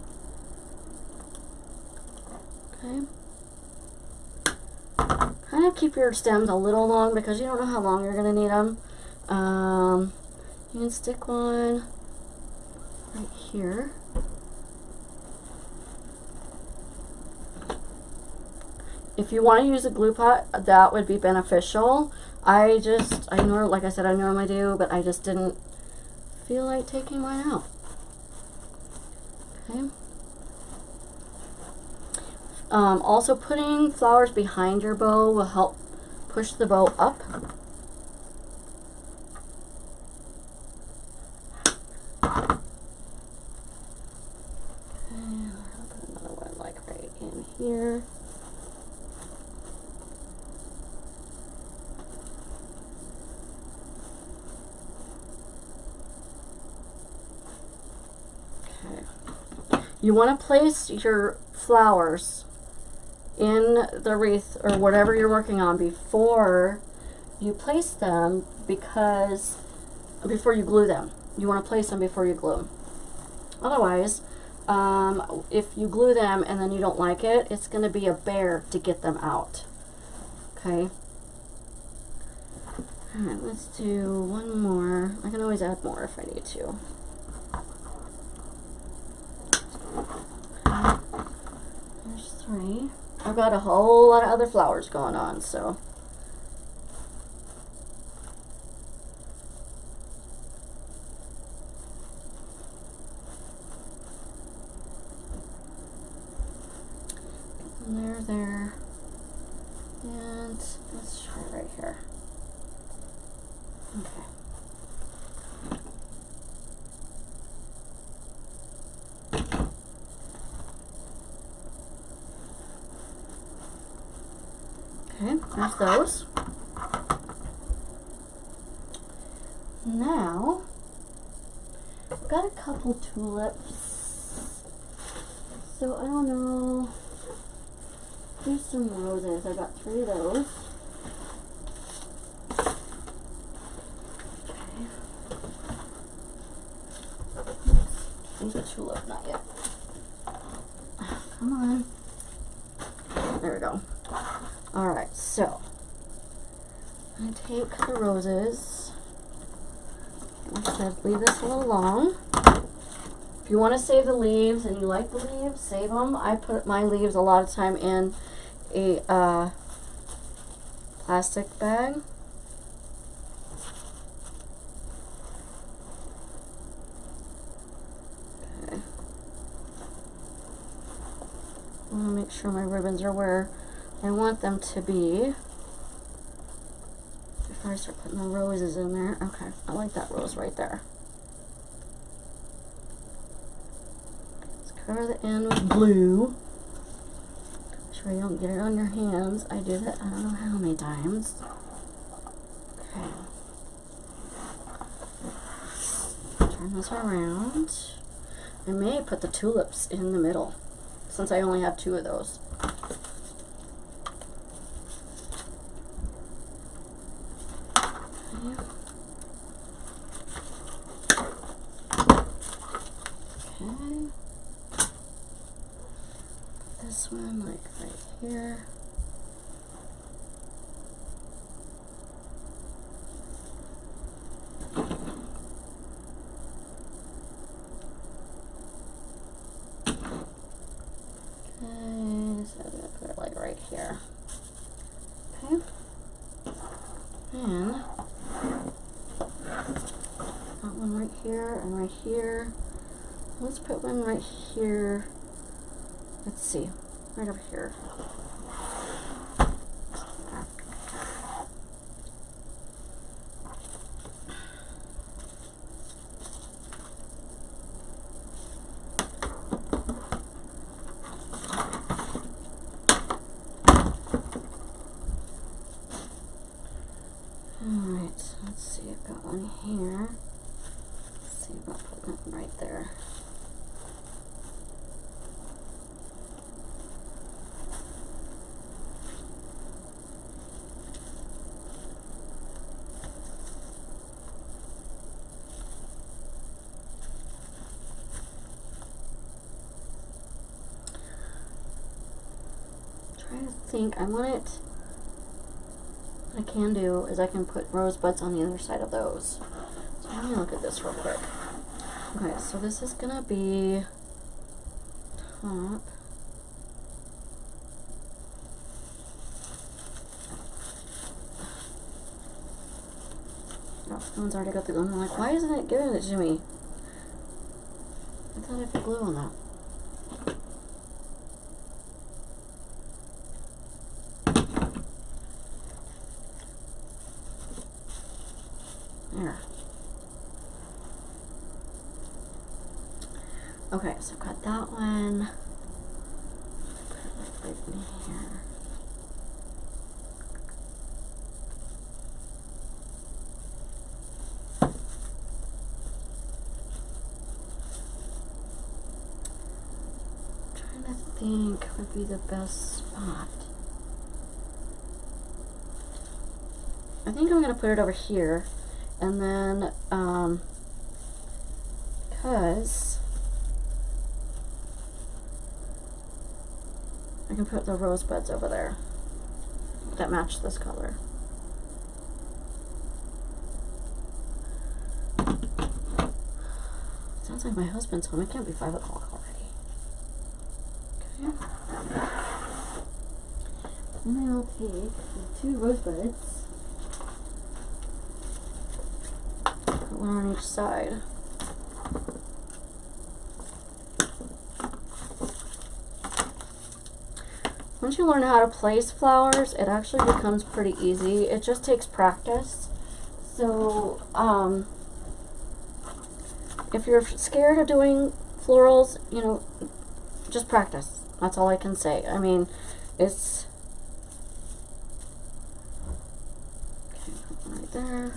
Okay. Kind of keep your stems a little long because you don't know how long you're going to need them. You can stick one right here. If you want to use a glue pot, that would be beneficial. I normally do, but I just didn't feel like taking mine out. Okay. Also, putting flowers behind your bow will help push the bow up. And I'll put another one like right in here. You want to place your flowers in the wreath or whatever you're working on before you place them, because before you glue them. You want to place them before you glue them. Otherwise, if you glue them and then you don't like it, it's going to be a bear to get them out. Okay. Alright, let's do one more. I can always add more if I need to. There's 3. I've got a whole lot of other flowers going on, so. And there. And let's try right here. Okay. Okay, there's those. Now, I've got a couple tulips. So I don't know. do some roses. I got 3 of those. Need the tulip, not yet. Come on. There we go. Alright, so I take the roses. Like I said, leave this a little long. If you want to save the leaves and you like the leaves, save them. I put my leaves a lot of time in a plastic bag. Okay. I want to make sure my ribbons are where I want them to be before I start putting the roses in there. Okay, I like that rose right there. Let's cover the end with blue. Make sure you don't get it on your hands. I do that I don't know how many times. Okay. Turn this around. I may put the tulips in the middle, since I only have 2 of those. Okay. This one, like right here. So I'm gonna put it like right here. Okay. And got one right here and right here. Let's put one right here. Let's see, right over here. Alright, let's see, I've got one here. Let's see about putting it right there. Trying to think, I want it. What I can do is I can put rosebuds on the other side of those. So let me look at this real quick. Okay, so this is gonna be top. Oh, that one's already got the glue. I'm like, why isn't it giving it to me? I thought I put glue on that. There. Okay, so I've got that one. Put it like right in here. Trying to think would be the best spot. I think I'm gonna put it over here. And then, because I can put the rosebuds over there that match this color. Sounds like my husband's home. It can't be 5 o'clock already. Okay. And I'll take the 2 rosebuds. One on each side. Once you learn how to place flowers, it actually becomes pretty easy. It just takes practice. So, if you're scared of doing florals, you know, just practice. That's all I can say. I mean, it's okay, right there.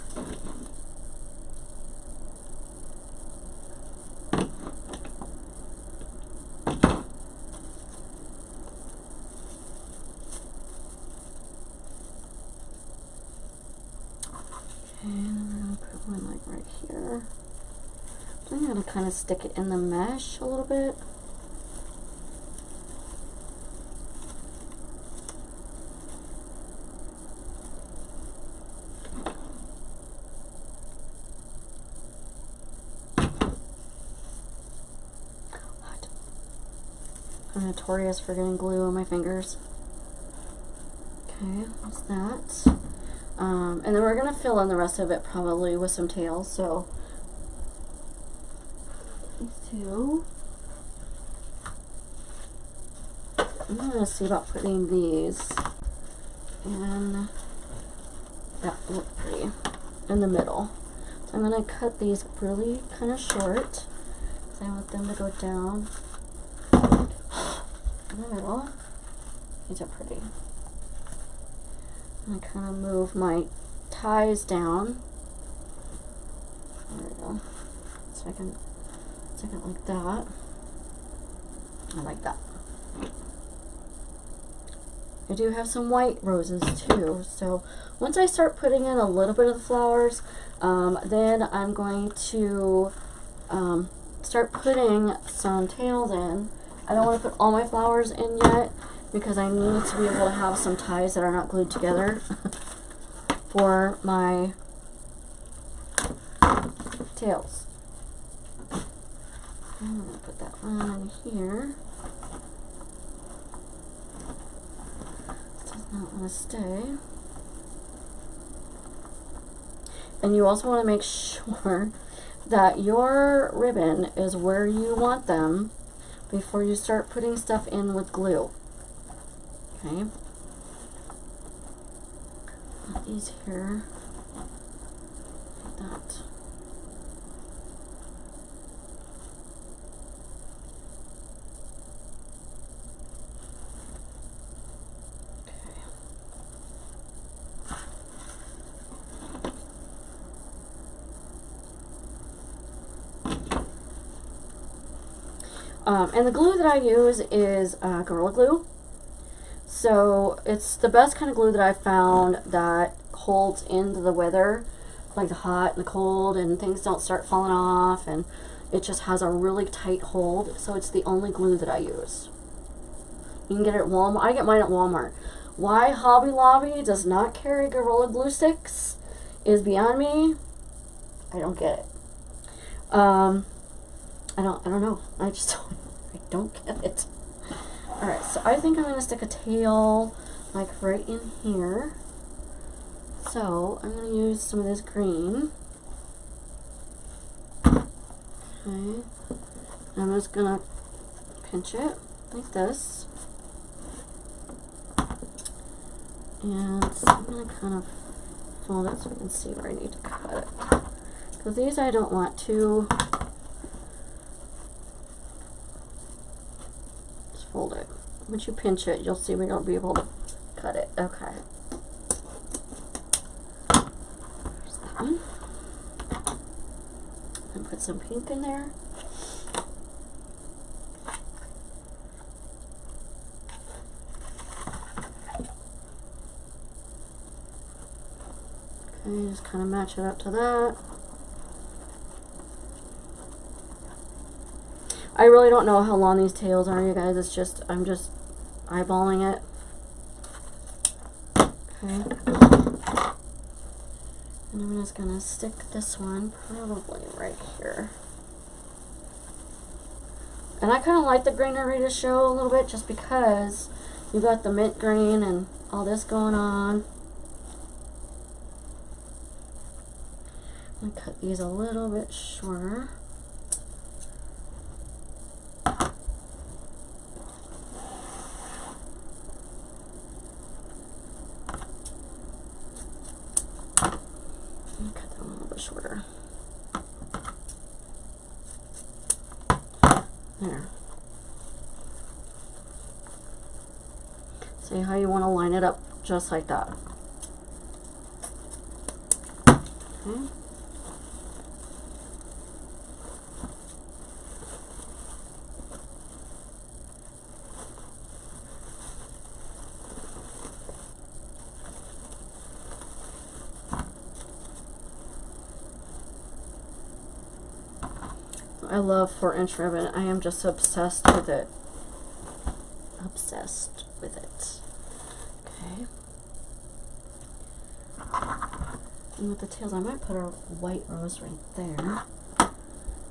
kind of stick it in the mesh a little bit. I'm notorious for getting glue on my fingers. Okay, that's that. And then we're gonna fill in the rest of it probably with some tails. So these two. I'm gonna see about putting these in, that look pretty, in the middle. So I'm gonna cut these really kind of short because I want them to go down in the middle. These are pretty. I kind of move my ties down. There we go. Second like that. I like that. I do have some white roses too. So once I start putting in a little bit of the flowers, then I'm going to start putting some tails in. I don't want to put all my flowers in yet because I need to be able to have some ties that are not glued together for my tails. I'm going to put that one in here. This does not want to stay. And you also want to make sure that your ribbon is where you want them before you start putting stuff in with glue. Okay. Put these here. Like that. And the glue that I use is Gorilla Glue. So it's the best kind of glue that I've found that holds into the weather, like the hot and the cold, and things don't start falling off, and it just has a really tight hold. So it's the only glue that I use. You can get it at Walmart. I get mine at Walmart. Why Hobby Lobby does not carry Gorilla Glue sticks is beyond me. I don't get it. I don't know. I don't get it. Alright, so I think I'm going to stick a tail like right in here. So I'm going to use some of this green. Okay. I'm just going to pinch it like this. And I'm going to kind of fold it so we can see where I need to cut it. Because these I don't want to just fold it. Once you pinch it, you'll see we don't be able to cut it. Okay. There's that one. And put some pink in there. Okay, just kind of match it up to that. I really don't know how long these tails are, you guys. It's just, I'm just eyeballing it. Okay. And I'm just gonna stick this one probably right here. And I kind of like the greenery to show a little bit just because you got the mint green and all this going on. I'm gonna cut these a little bit shorter. Shorter. There. See how you want to line it up just like that. Okay. I love 4-inch ribbon. I am just obsessed with it. Obsessed with it. Okay. And with the tails, I might put a white rose right there.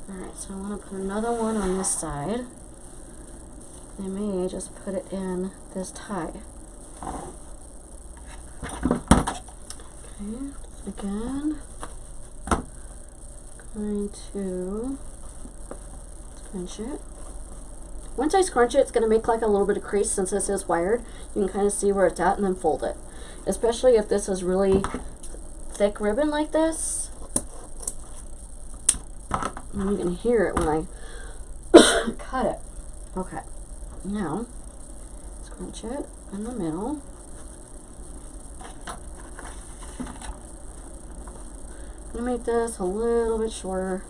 Alright, so I want to put another one on this side. I may just put it in this tie. Okay, again, going to scrunch it. Once I scrunch it, it's going to make like a little bit of crease since this is wired. You can kind of see where it's at and then fold it. Especially if this is really thick ribbon like this. And you can hear it when I cut it. Okay, now scrunch it in the middle. I'm going to make this a little bit shorter.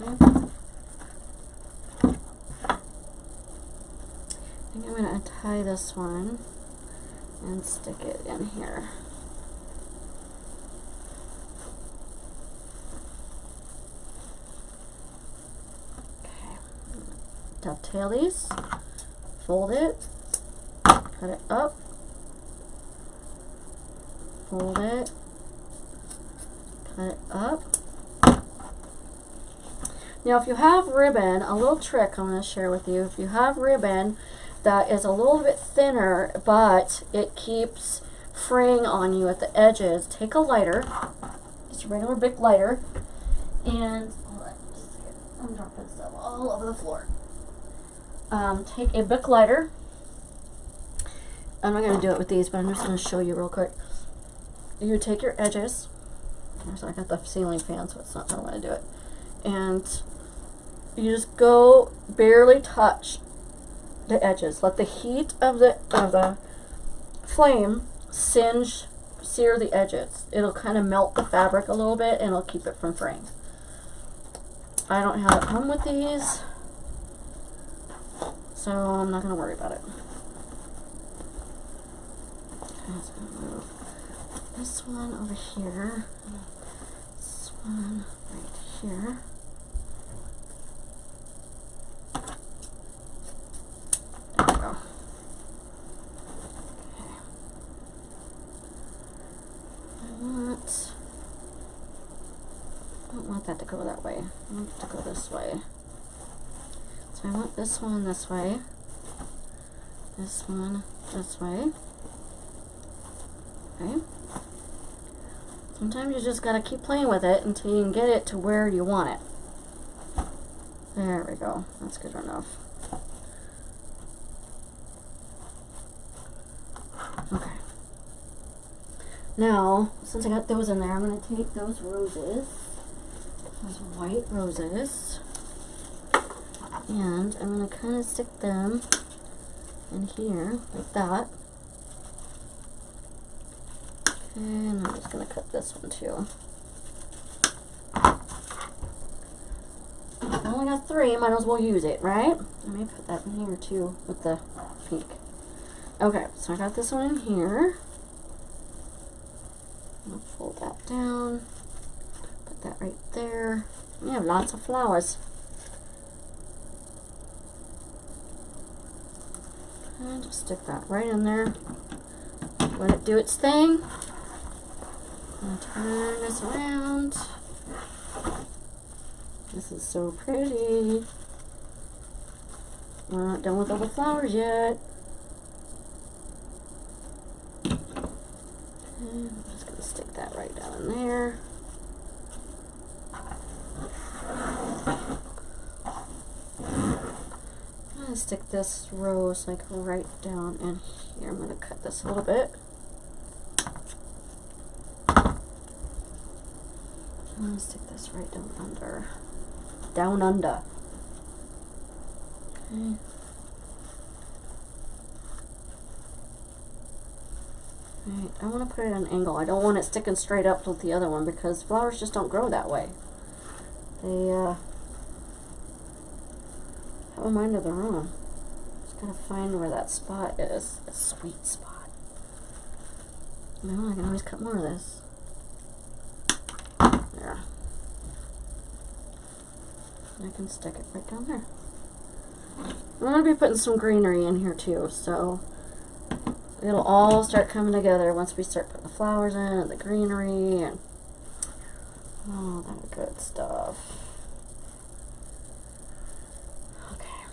Okay. I think I'm going to untie this one and stick it in here. Okay. Dovetail these, fold it, cut it up, fold it, cut it up. Now if you have ribbon, a little trick I'm going to share with you, if you have ribbon that is a little bit thinner but it keeps fraying on you at the edges, take a lighter, just a regular big lighter, and I'm dropping stuff all over the floor. Take a Bic lighter. I'm not going to do it with these, but I'm just going to show you real quick. You take your edges. So I got the ceiling fan, so it's not going to want to do it. And you just go barely touch the edges. Let the heat of the flame sear the edges. It'll kind of melt the fabric a little bit and it'll keep it from fraying. I don't have it home with these, so I'm not going to worry about it. Okay, so I'm gonna move this one over here, this one right here. There we go. Okay. I don't want that to go that way. I want it to go this way. So I want this one this way, this one this way. Okay. Sometimes you just gotta keep playing with it until you can get it to where you want it. There we go. That's good enough. Okay. Now, since I got those in there, I'm gonna take those roses, those white roses, and I'm gonna kind of stick them in here like that. And I'm just going to cut this one too. I only got 3, might as well use it, right? I may put that in here too with the pink. Okay, so I got this one in here. I'm going to fold that down, put that right there. We have lots of flowers. And just stick that right in there. Let it do its thing. I'm gonna turn this around. This is so pretty. We're not done with all the flowers yet. And I'm just gonna stick that right down in there. I'm gonna stick this rose like right down in here. I'm gonna cut this a little bit. I'm going to stick this right down under. Down under. Okay. Right, I want to put it at an angle. I don't want it sticking straight up with the other one because flowers just don't grow that way. They have a mind of their own. Just gotta find where that spot is. A sweet spot. No, I can always cut more of this. I can stick it right down there. I'm going to be putting some greenery in here too, so it'll all start coming together once we start putting the flowers in and the greenery and all that good stuff. Okay,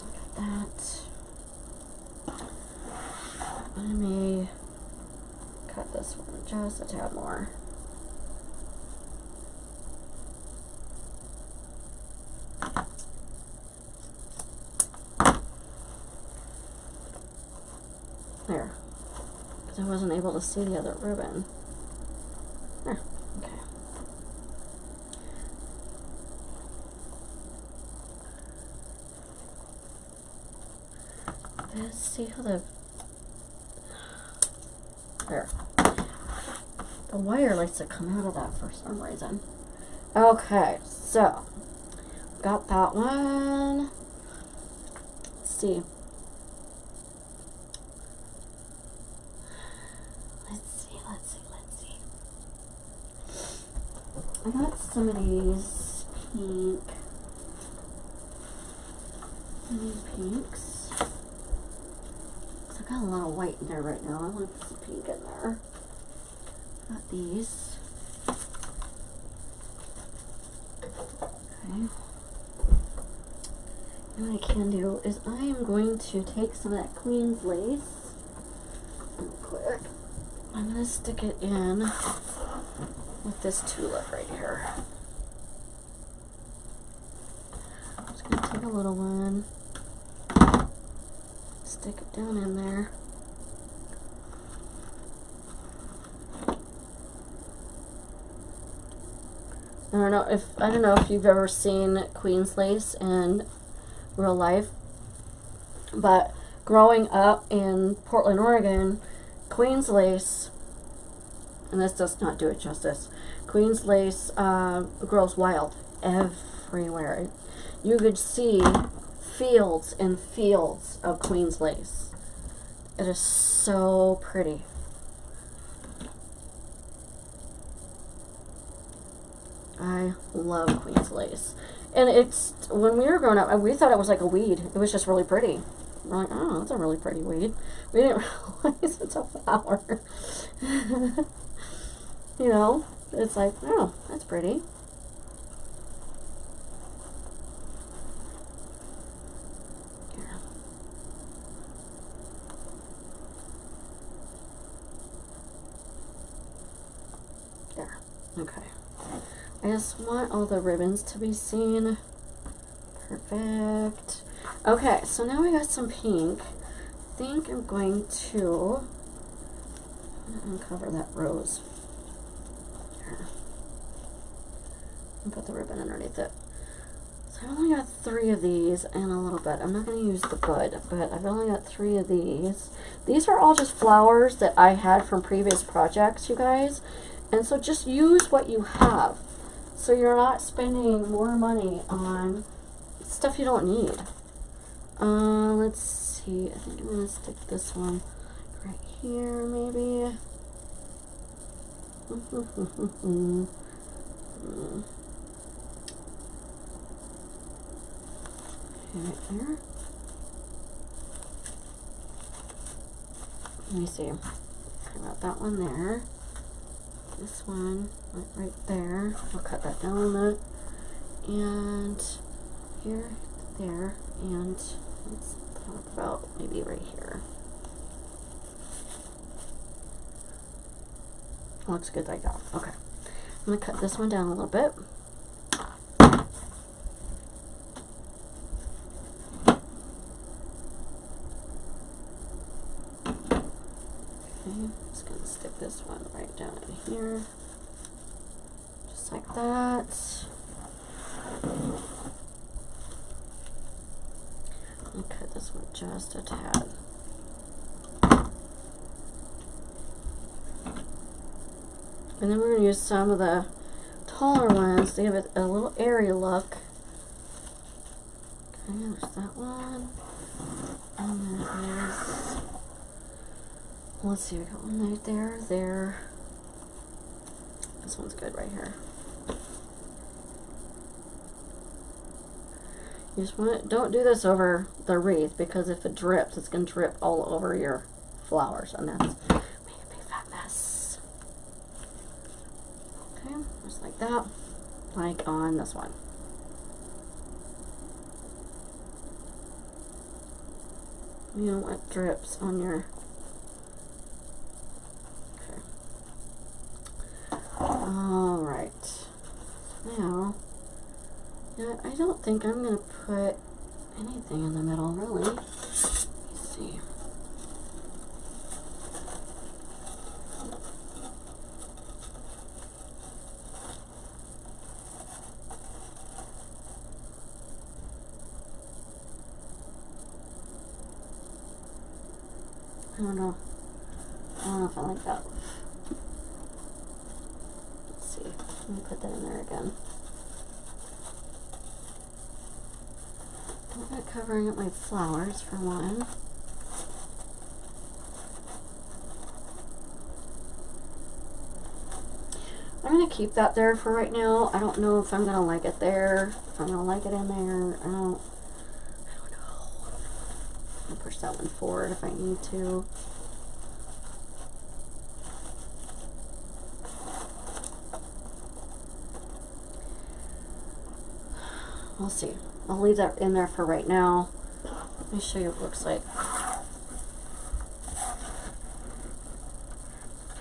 look at that. I may cut this one just a tad more. There, because I wasn't able to see the other ribbon. There, okay. Let's see how the wire likes to come out of that for some reason. Okay, so got that one. Let's see. Let's see. I got some of these pinks. Cause I got a lot of white in there right now. I want to put some pink in there. Got these. Okay. And what I can do is I am going to take some of that Queen's lace real quick. I'm going to stick it in with this tulip right here. I'm just going to take a little one, stick it down in there. I don't know if you've ever seen Queen's lace in real life, but growing up in Portland, Oregon, Queen's lace, and this does not do it justice, Queen's lace grows wild everywhere. You could see fields and fields of Queen's lace. It is so pretty. I love Queen's lace. And it's, when we were growing up, we thought it was like a weed. It was just really pretty. We're like, oh, that's a really pretty weed. We didn't realize it's a flower. You know, it's like, oh, that's pretty. Here. There. Okay. I just want all the ribbons to be seen. Perfect. Okay, so now we got some pink. I think I'm going to uncover that rose. Here. And put the ribbon underneath it. So I've only got 3 of these and a little bit. I'm not going to use the bud, but I've only got 3 of these. These are all just flowers that I had from previous projects, you guys. And so just use what you have. So you're not spending more money on stuff you don't need. Let's see. I think I'm going to stick this one right here, maybe. Right there. Let me see. I got that one there. This one right there. I'll cut that down a bit. And here, there, and let's talk about maybe right here. Looks good like that. Okay. I'm going to cut this one down a little bit. Okay, just going to stick this one right down in here. Just like that. I'll cut this one just a tad. And then we're going to use some of the taller ones to give it a little airy look. Okay, there's that one. And there is, let's see, we got one right there, there. This one's good right here. You just want to, don't do this over the wreath, because if it drips, it's going to drip all over your flowers, and that's make a big fat mess. Okay, just like that, like on this one. You don't want drips on your, okay. Alright, now, yeah, I don't think I'm going to put anything in the middle, really. Let's see. I don't know if I like that. Let's see. Let me put that in there again. I'm not covering up my flowers for one. I'm going to keep that there for right now. I don't know if I'm going to like it there, if I'm going to like it in there. I don't know. I'll push that one forward if I need to. We'll see. I'll leave that in there for right now. Let me show you what it looks like.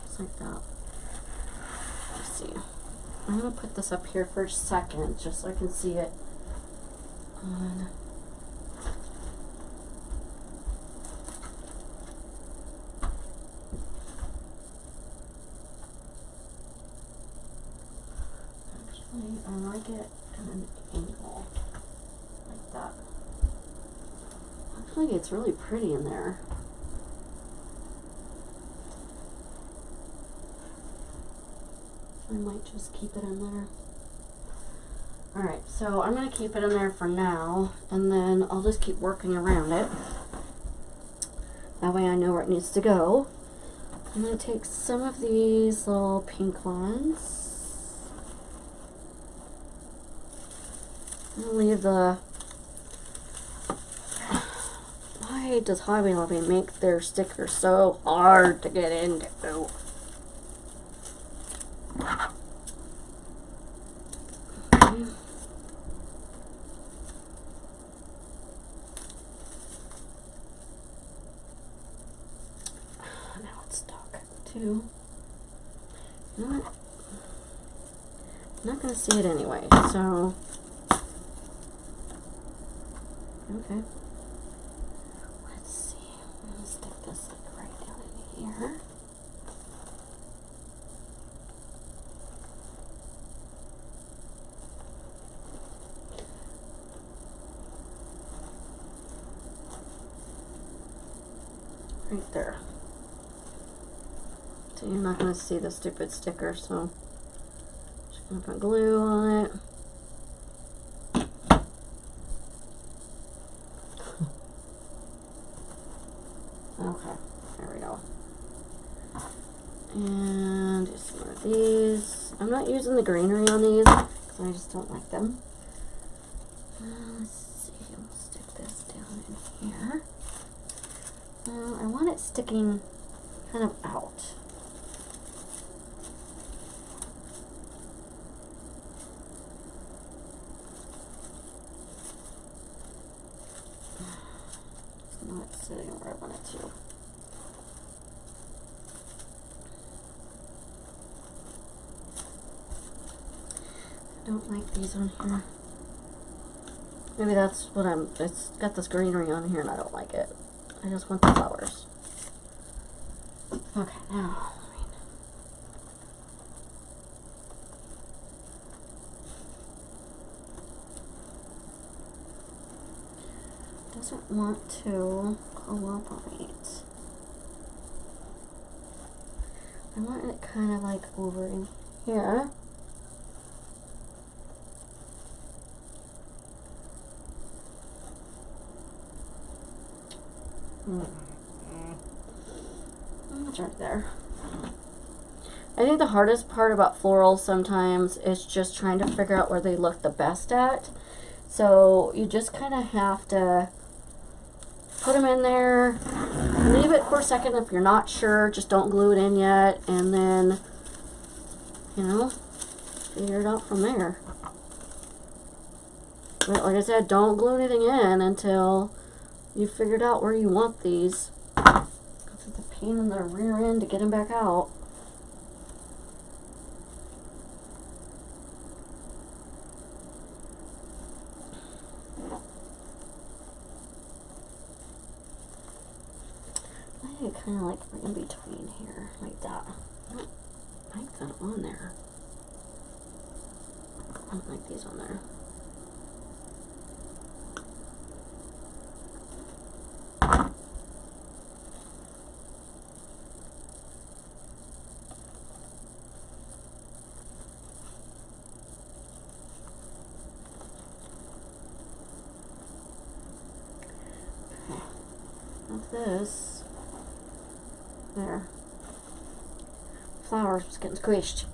Just like that. Let's see. I'm going to put this up here for a second just so I can see it on. Actually, I like it at an angle like that. Actually, it's really pretty in there. I might just keep it in there. Alright, so I'm going to keep it in there for now, and then I'll just keep working around it. That way I know where it needs to go. I'm going to take some of these little pink ones. I'm going to leave the... Why does Hobby Lobby make their stickers so hard to get into? Okay. Now it's stuck too. You know what? I'm not going to see it anyway, so... Okay. Let's see. I'm going to stick this like right down in here. Right there. So you're not going to see the stupid sticker, so just going to put glue on it. Okay, there we go. And just one of these. I'm not using the greenery on these because I just don't like them. Let's see, we'll stick this down in here. I want it sticking kind of out. It's not sitting where I want it to. I don't like these on here. Maybe that's what it's got this greenery on here and I don't like it. I just want the flowers. Okay, now, doesn't want to cooperate. I want it kind of like over in here. It's right there. I think the hardest part about florals sometimes is just trying to figure out where they look the best at. So you just kind of have to put them in there, leave it for a second if you're not sure, just don't glue it in yet, and then, you know, figure it out from there. But like I said, don't glue anything in until you figured out where you want these. Because it's a pain in the rear end to get them back out. I kind of like in between here, like that. I don't like that on there. I don't like these on there. This there, flowers was getting squished.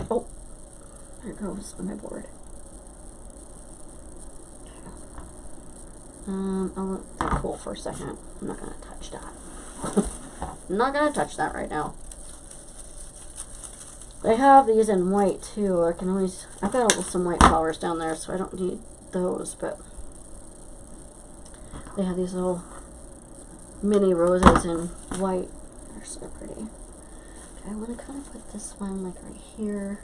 Oh, there it goes on my board. I'll let that cool for a second. I'm not gonna touch that. I'm not gonna touch that right now. They have these in white too. I can always, I've got some white flowers down there, so I don't need those, but they have these little mini roses in white. They're so pretty. Okay, I want to kind of put this one like right here.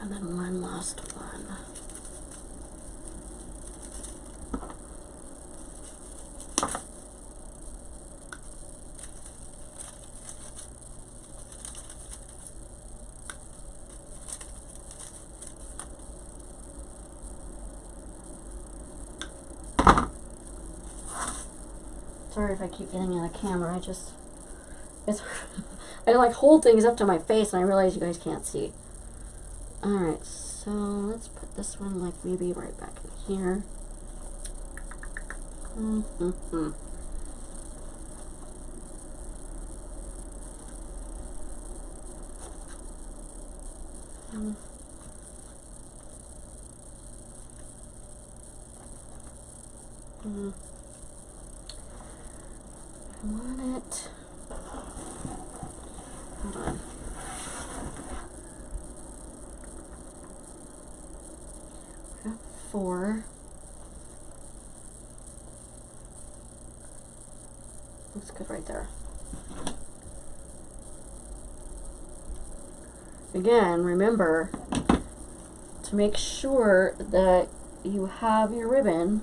And then one last one. Sorry if I keep getting in the camera. I like hold things up to my face and I realize you guys can't see. Alright, so let's put this one like maybe right back in here. I want it. Hold on. Got 4. Looks good right there. Again, remember to make sure that you have your ribbon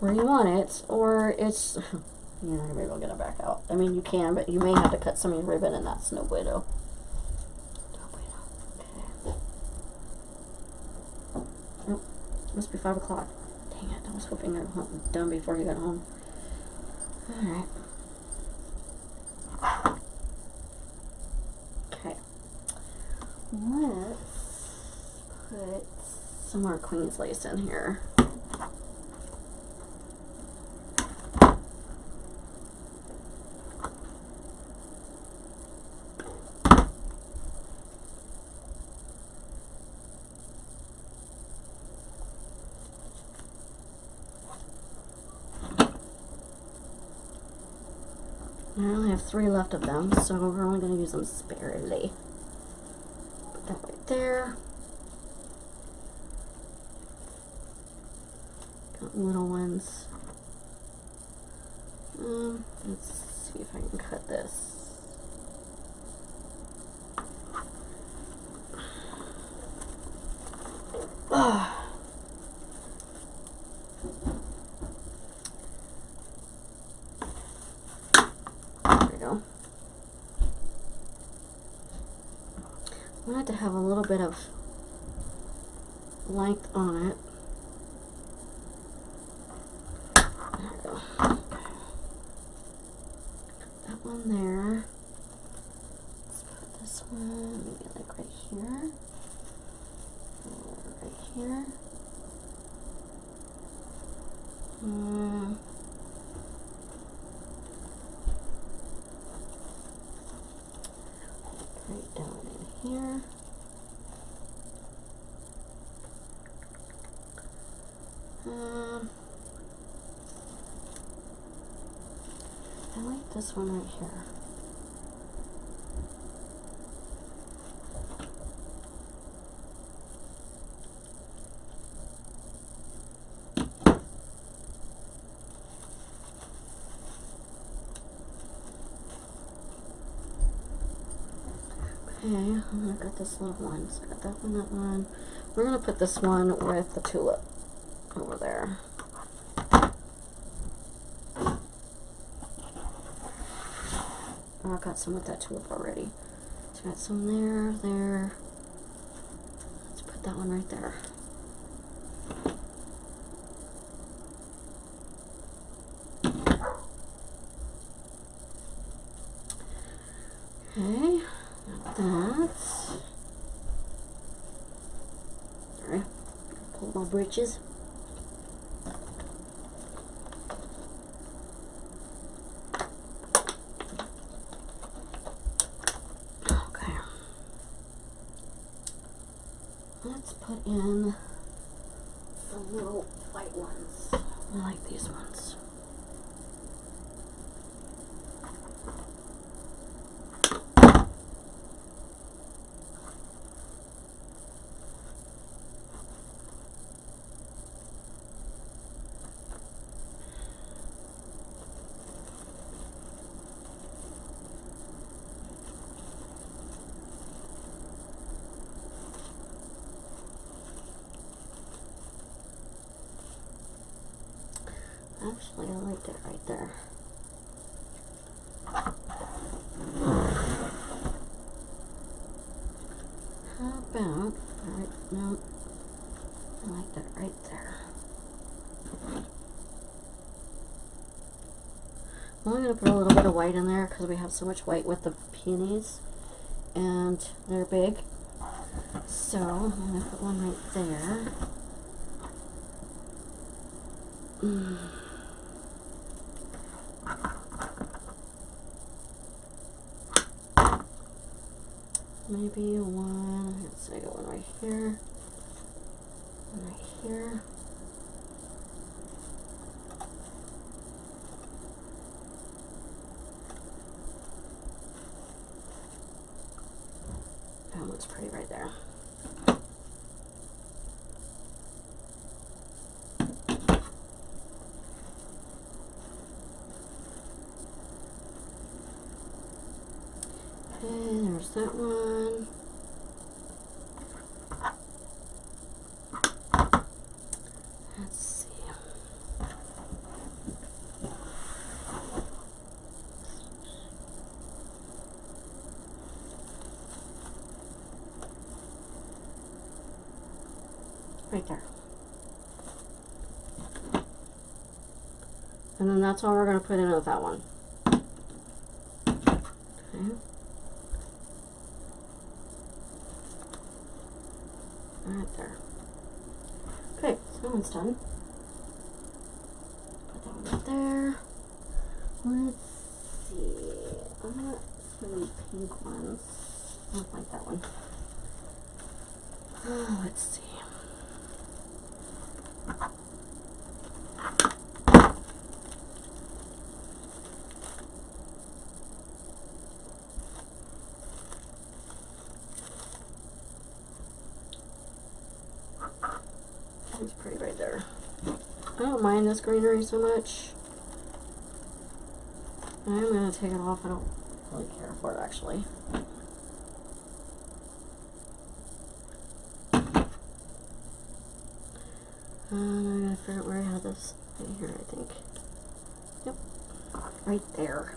where you want it, or it's you're not gonna be able to get it back out. I mean, you can, but you may have to cut some of your ribbon, and that's no bueno. Okay. Oh, must be 5 o'clock. Dang it! I was hoping I'd be done before you got home. All right. Okay. Let's put some more Queen's lace in here. I only have 3 left of them, so we're only going to use them sparingly. Put that right there. Got little ones. Let's see if I can cut this. I wanted to have a little bit of length on it. There we go. Okay. That one there. Let's put this one maybe like right here. Right here. Right down in here. I like this one right here. Okay, I got this little one. So I got that one, that one. We're gonna put this one with the tulip over there. Oh, I got some with that tulip already. So I got some there, there. Let's put that one right there. Okay, got that. Sorry, pull my britches. Okay, let's put in some little white ones. I like these ones. Actually, I liked it right there. How about, alright, no, I like that right there. I'm only going to put a little bit of white in there because we have so much white with the peonies and they're big. So I'm going to put one right there. Maybe one, let's say I got one right here, one right here. That looks pretty right there. Okay, there's that one. Let's see. Right there. And then that's all we're going to put in with that one. Okay. Right there. Okay, so that one's done. Put that one right there. Let's see. I want some pink ones. I don't like that one. Let's see. It's pretty right there. I don't mind this greenery so much. I'm going to take it off. I don't really care for it actually. I'm going to figure out where I had this right here, I think. Yep, right there.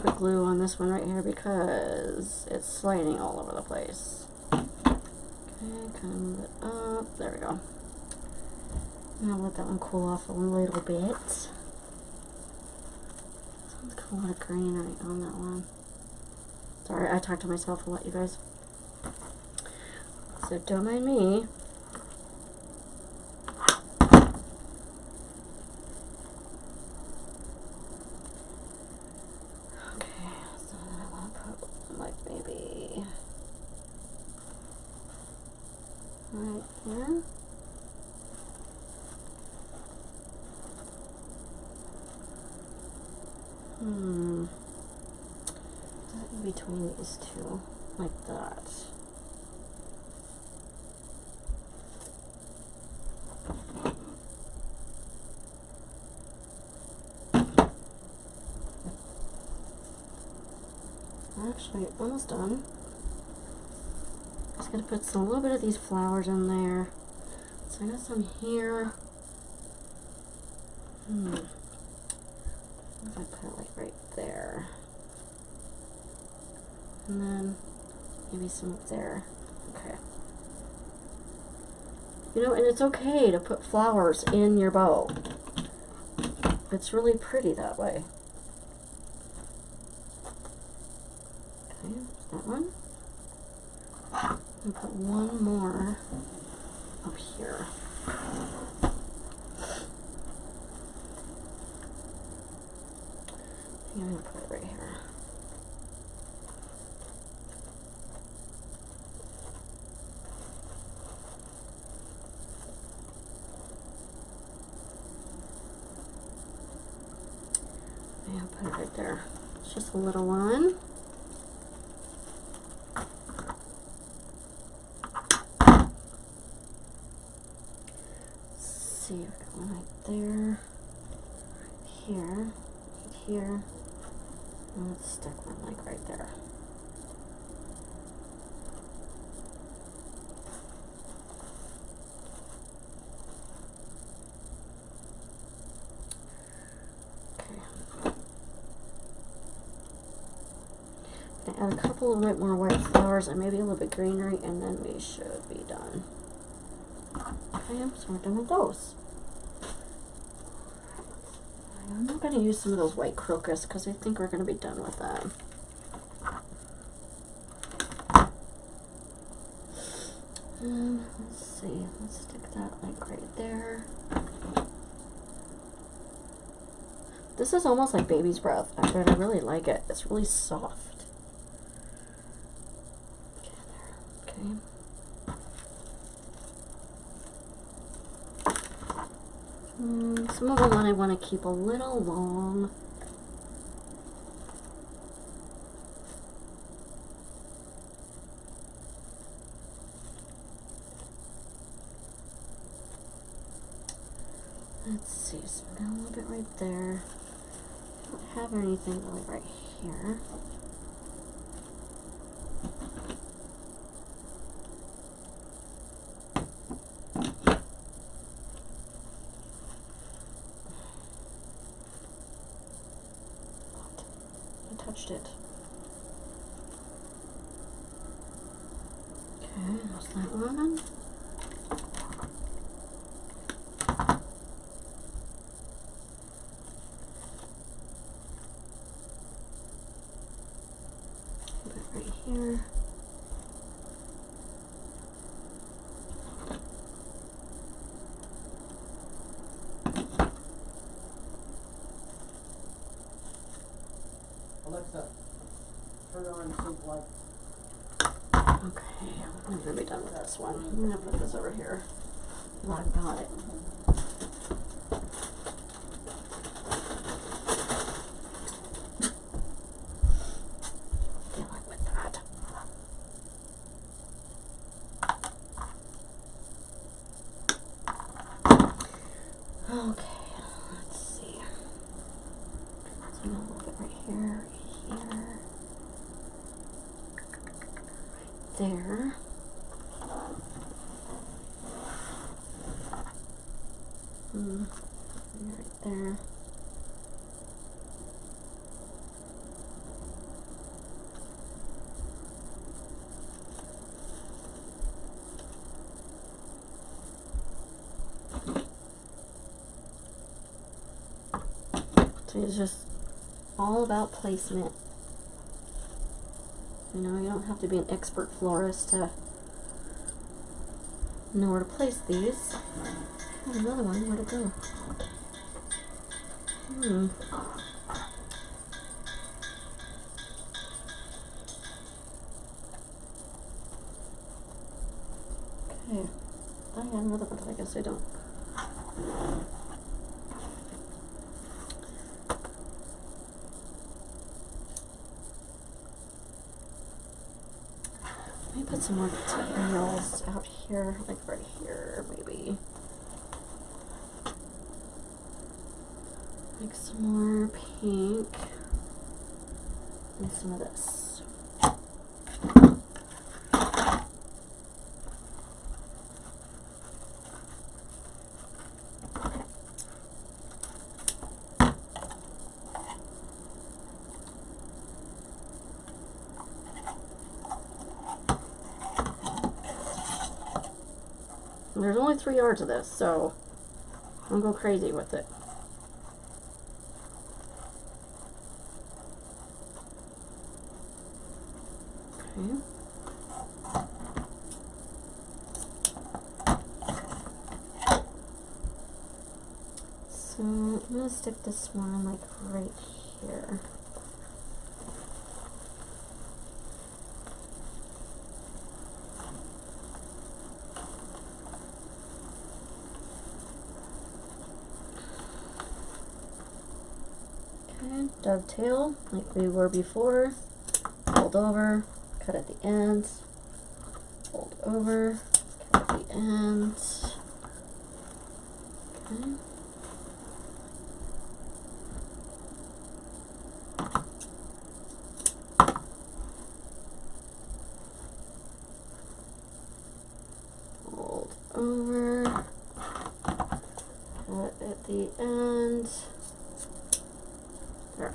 put glue on this one right here because it's sliding all over the place. Okay, kind of move it up. There we go. And I'll let that one cool off a little bit. Someone's got a lot of greenery on that one. Sorry, I talk to myself a lot, you guys. So don't mind me. Right there. Between these two, like that. Actually, almost done. Just gonna put a little bit of these flowers in there. So I got some here. If I put it like right there. And then maybe some up there. Okay. You know, and it's okay to put flowers in your bow. It's really pretty that way. Okay, that one. And put one more up here. I'm going to put it right here. Yeah, put it right there. It's just a little one. See, I've got one right there, here, right here, and let's stick one like right there. Okay. I add a couple of bit more white flowers and maybe a little bit greenery, and then we should be done. Okay, so we're done with those. I'm not going to use some of those white crocus because I think we're going to be done with that. Let's see, let's stick that like right there. This is almost like baby's breath, but I really like it. It's really soft. Okay, there. Okay. Some of them I want to keep a little long. Let's see, so we got a little bit right there. I don't have anything really right here. Touched it. Okay, there's that one. Put it right here. Alexa, turn on sync light. Okay, I'm gonna be done with this one. I'm gonna put this over here. Oh, I got it. Dealing with that. Okay, let's see. So a little bit right here, here. There. Right there. It's just all about placement. You know, you don't have to be an expert florist to know where to place these. Oh, another one. Where'd it go? Okay. I got another one, but I guess I don't. Let me put some more tails out here, like right here, maybe. Like some more pink. And some of this. There's only 3 yards of this, so don't go crazy with it. Okay. So I'm gonna stick this one like right here. Dovetail like we were before, fold over, cut at the end, fold over, cut at the end. Okay. Fold over, cut at the end. There.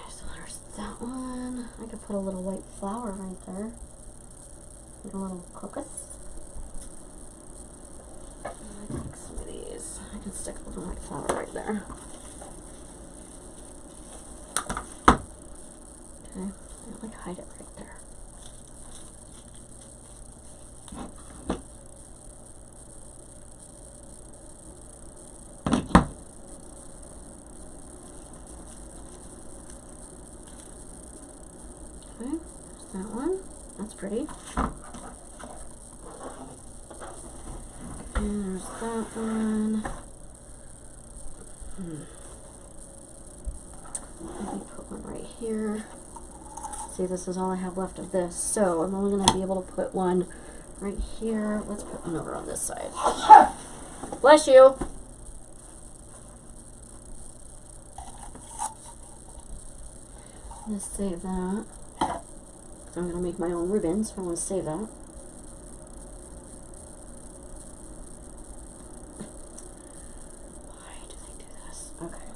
So there's that one. I could put a little white flower right there. Like a little crocus. I think some of these. I can stick a little white flower right there. Okay. I like hide it right there. Okay, there's that one. That's pretty. And there's that one. Maybe put one right here. See, this is all I have left of this, so I'm only going to be able to put one right here. Let's put one over on this side. Bless you! Let's save that. I'm going to make my own ribbons, so I want to save that. Why do they do this? Okay.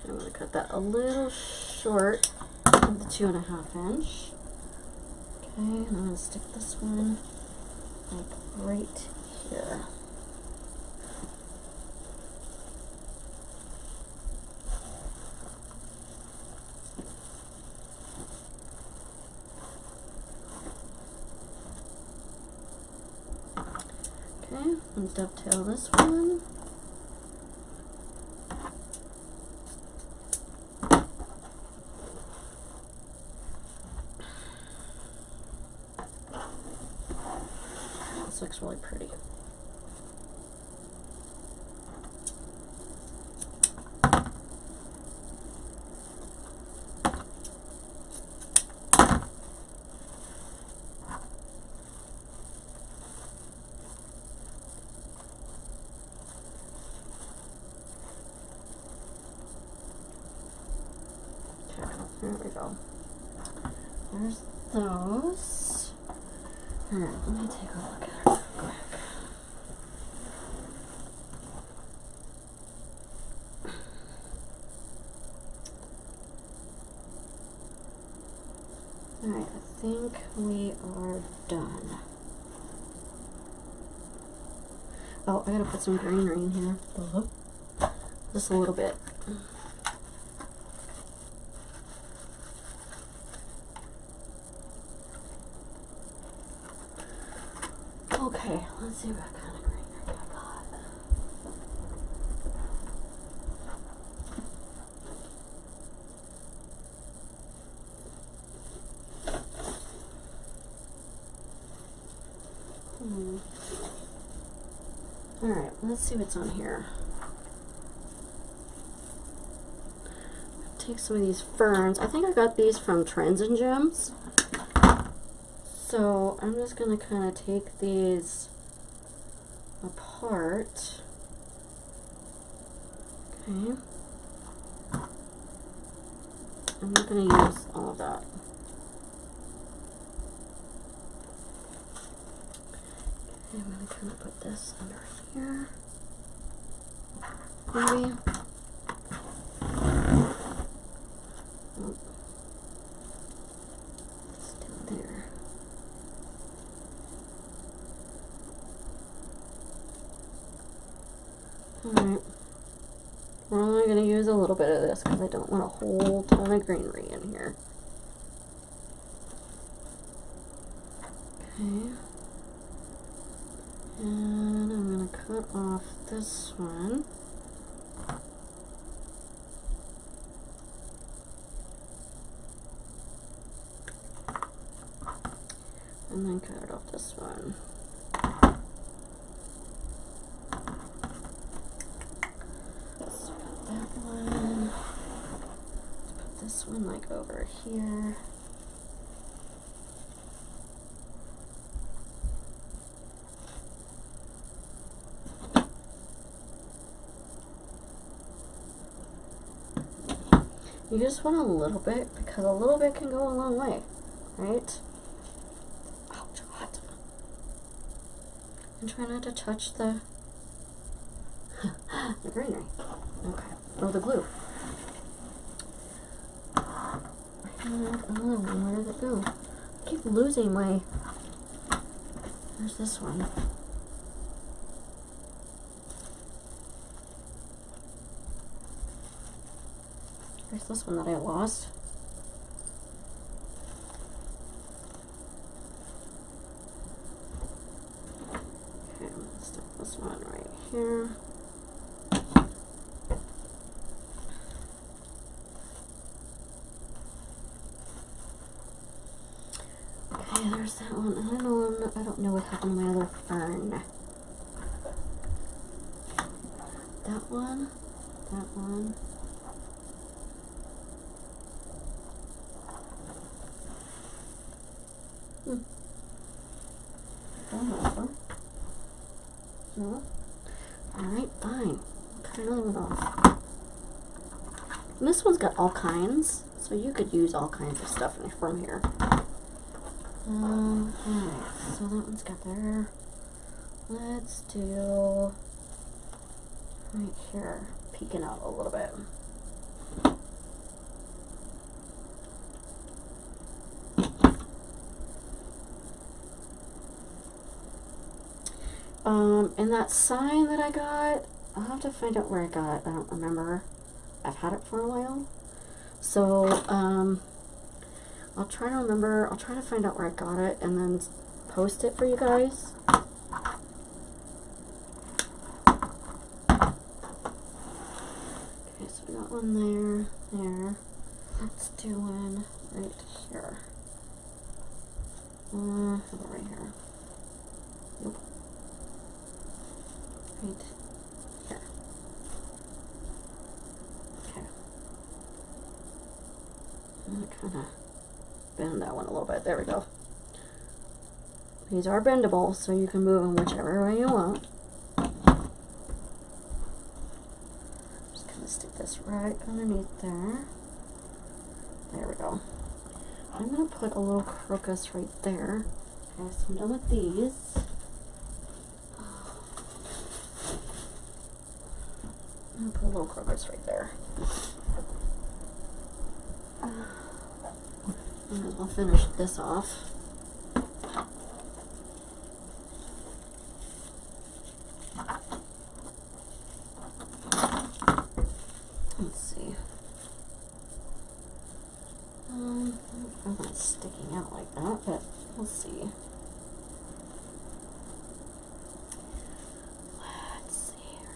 I'm going to cut that a little short of the 2.5 inch. Okay, and I'm going to stick this one like right here. Okay, and dovetail this one. This looks really pretty. There we go. There's those. Alright, let me take a look at it real quick. Alright, I think we are done. Oh, I gotta put some greenery in here. Just a little bit. Okay, let's see what kind of greenery I got. Alright, let's see what's on here. Take some of these ferns. I think I got these from Trends and Gems. So I'm just going to kind of take these apart. Okay. I'm not going to use all of that. Okay, I'm going to kind of put this under here. Maybe. Oh. It's down there. Alright. We're only going to use a little bit of this because I don't want a whole ton of greenery in here. Okay. And I'm going to cut off this one. And then cut off this one. Let's put that one. Let's put this one like over here. You just want a little bit because a little bit can go a long way, right? Ouch, hot. And try not to touch the greenery. Okay, or the glue. And another one, where did it go? I keep losing my, where's this one? Where's this one that I lost? Okay, let's stick this one right here. Okay, there's that one. I don't know what happened to my other fern. That one. That one. No. Alright, fine. Cut another one off. And this one's got all kinds, so you could use all kinds of stuff from here. Alright, so that one's got there. Let's do right here, peeking out a little bit. And that sign that I got, I'll have to find out where I got it. I don't remember. I've had it for a while. So, I'll try to remember. I'll try to find out where I got it and then post it for you guys. Okay, so we got one there. Let's do one right here. How about right here? Nope. Right here. Okay. I'm gonna kind of bend that one a little bit. There we go. These are bendable, so you can move them whichever way you want. Just gonna stick this right underneath there. There we go. put a little crocus right there. Okay, so I'm done with these. I'm gonna put a little crocus right there. Might as well finish this off. Let's see. I'm not sticking out like that, but we'll see. Let's see here.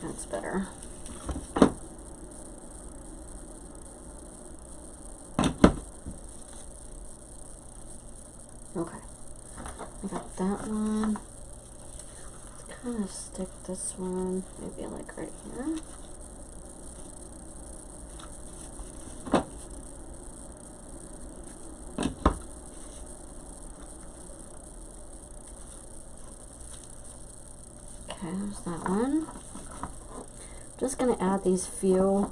That's better. Okay, I got that one. Let's kind of stick this one, maybe like right here. Okay, there's that one. Just gonna add these few,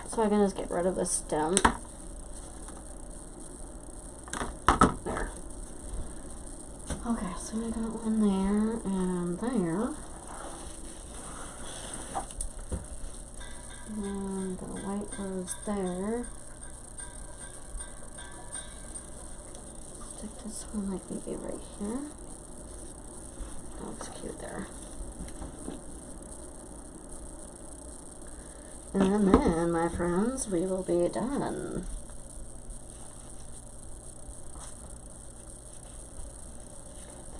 so I can just get rid of the stem. There. Okay, so I got one there and there. And the white rose there. Stick this one like maybe right here. That looks cute there. And then, my friends, we will be done.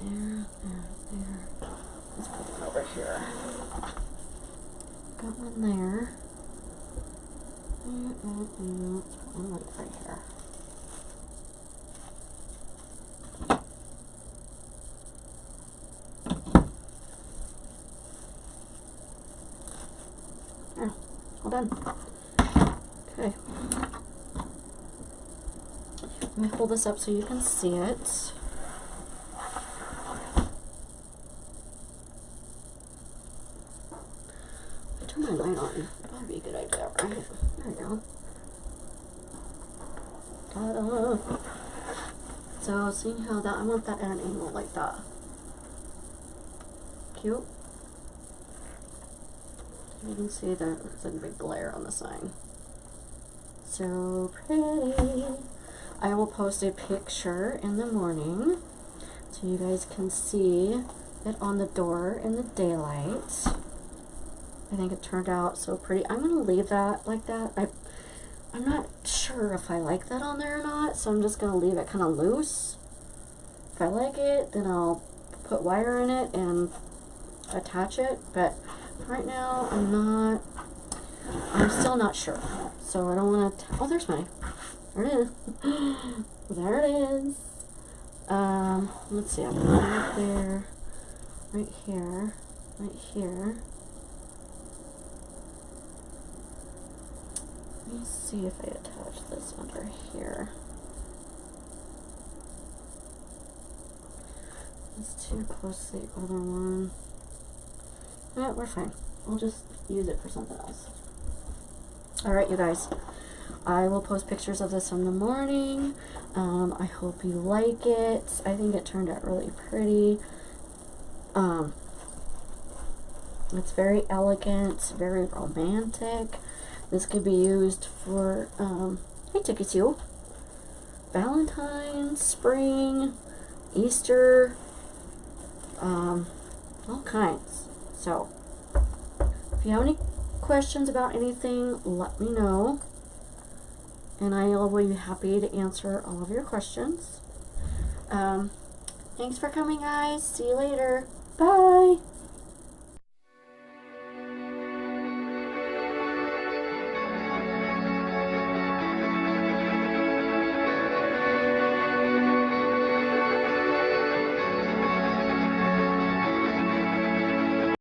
There. Let's put one over here. Got one there. Let's put one right here. There, all done. Okay. Let me hold this up so you can see it. Turn my light on. That would be a good idea, right? There we go. Ta-da! So, seeing how that, I want that at an angle like that. Cute. You can see there's a big glare on the sign. So pretty. I will post a picture in the morning so you guys can see it on the door in the daylight. I think it turned out so pretty. I'm gonna leave that like that. I'm not sure if I like that on there or not, so I'm just gonna leave it kind of loose. If I like it, then I'll put wire in it and attach it, but right now I'm still not sure. So I don't want to, oh, there's my, there it is. There it is. Let's see, I'm right there, right here, right here. Let me see if I attach this under here. It's too close to the other one. Yeah, we're fine. We'll just use it for something else. Alright, you guys. I will post pictures of this in the morning. I hope you like it. I think it turned out really pretty. It's very elegant, very romantic. This could be used for, hey Ticketoo, Valentine's, spring, Easter, all kinds. So, if you have any questions about anything, let me know. And I will be happy to answer all of your questions. Thanks for coming, guys. See you later. Bye.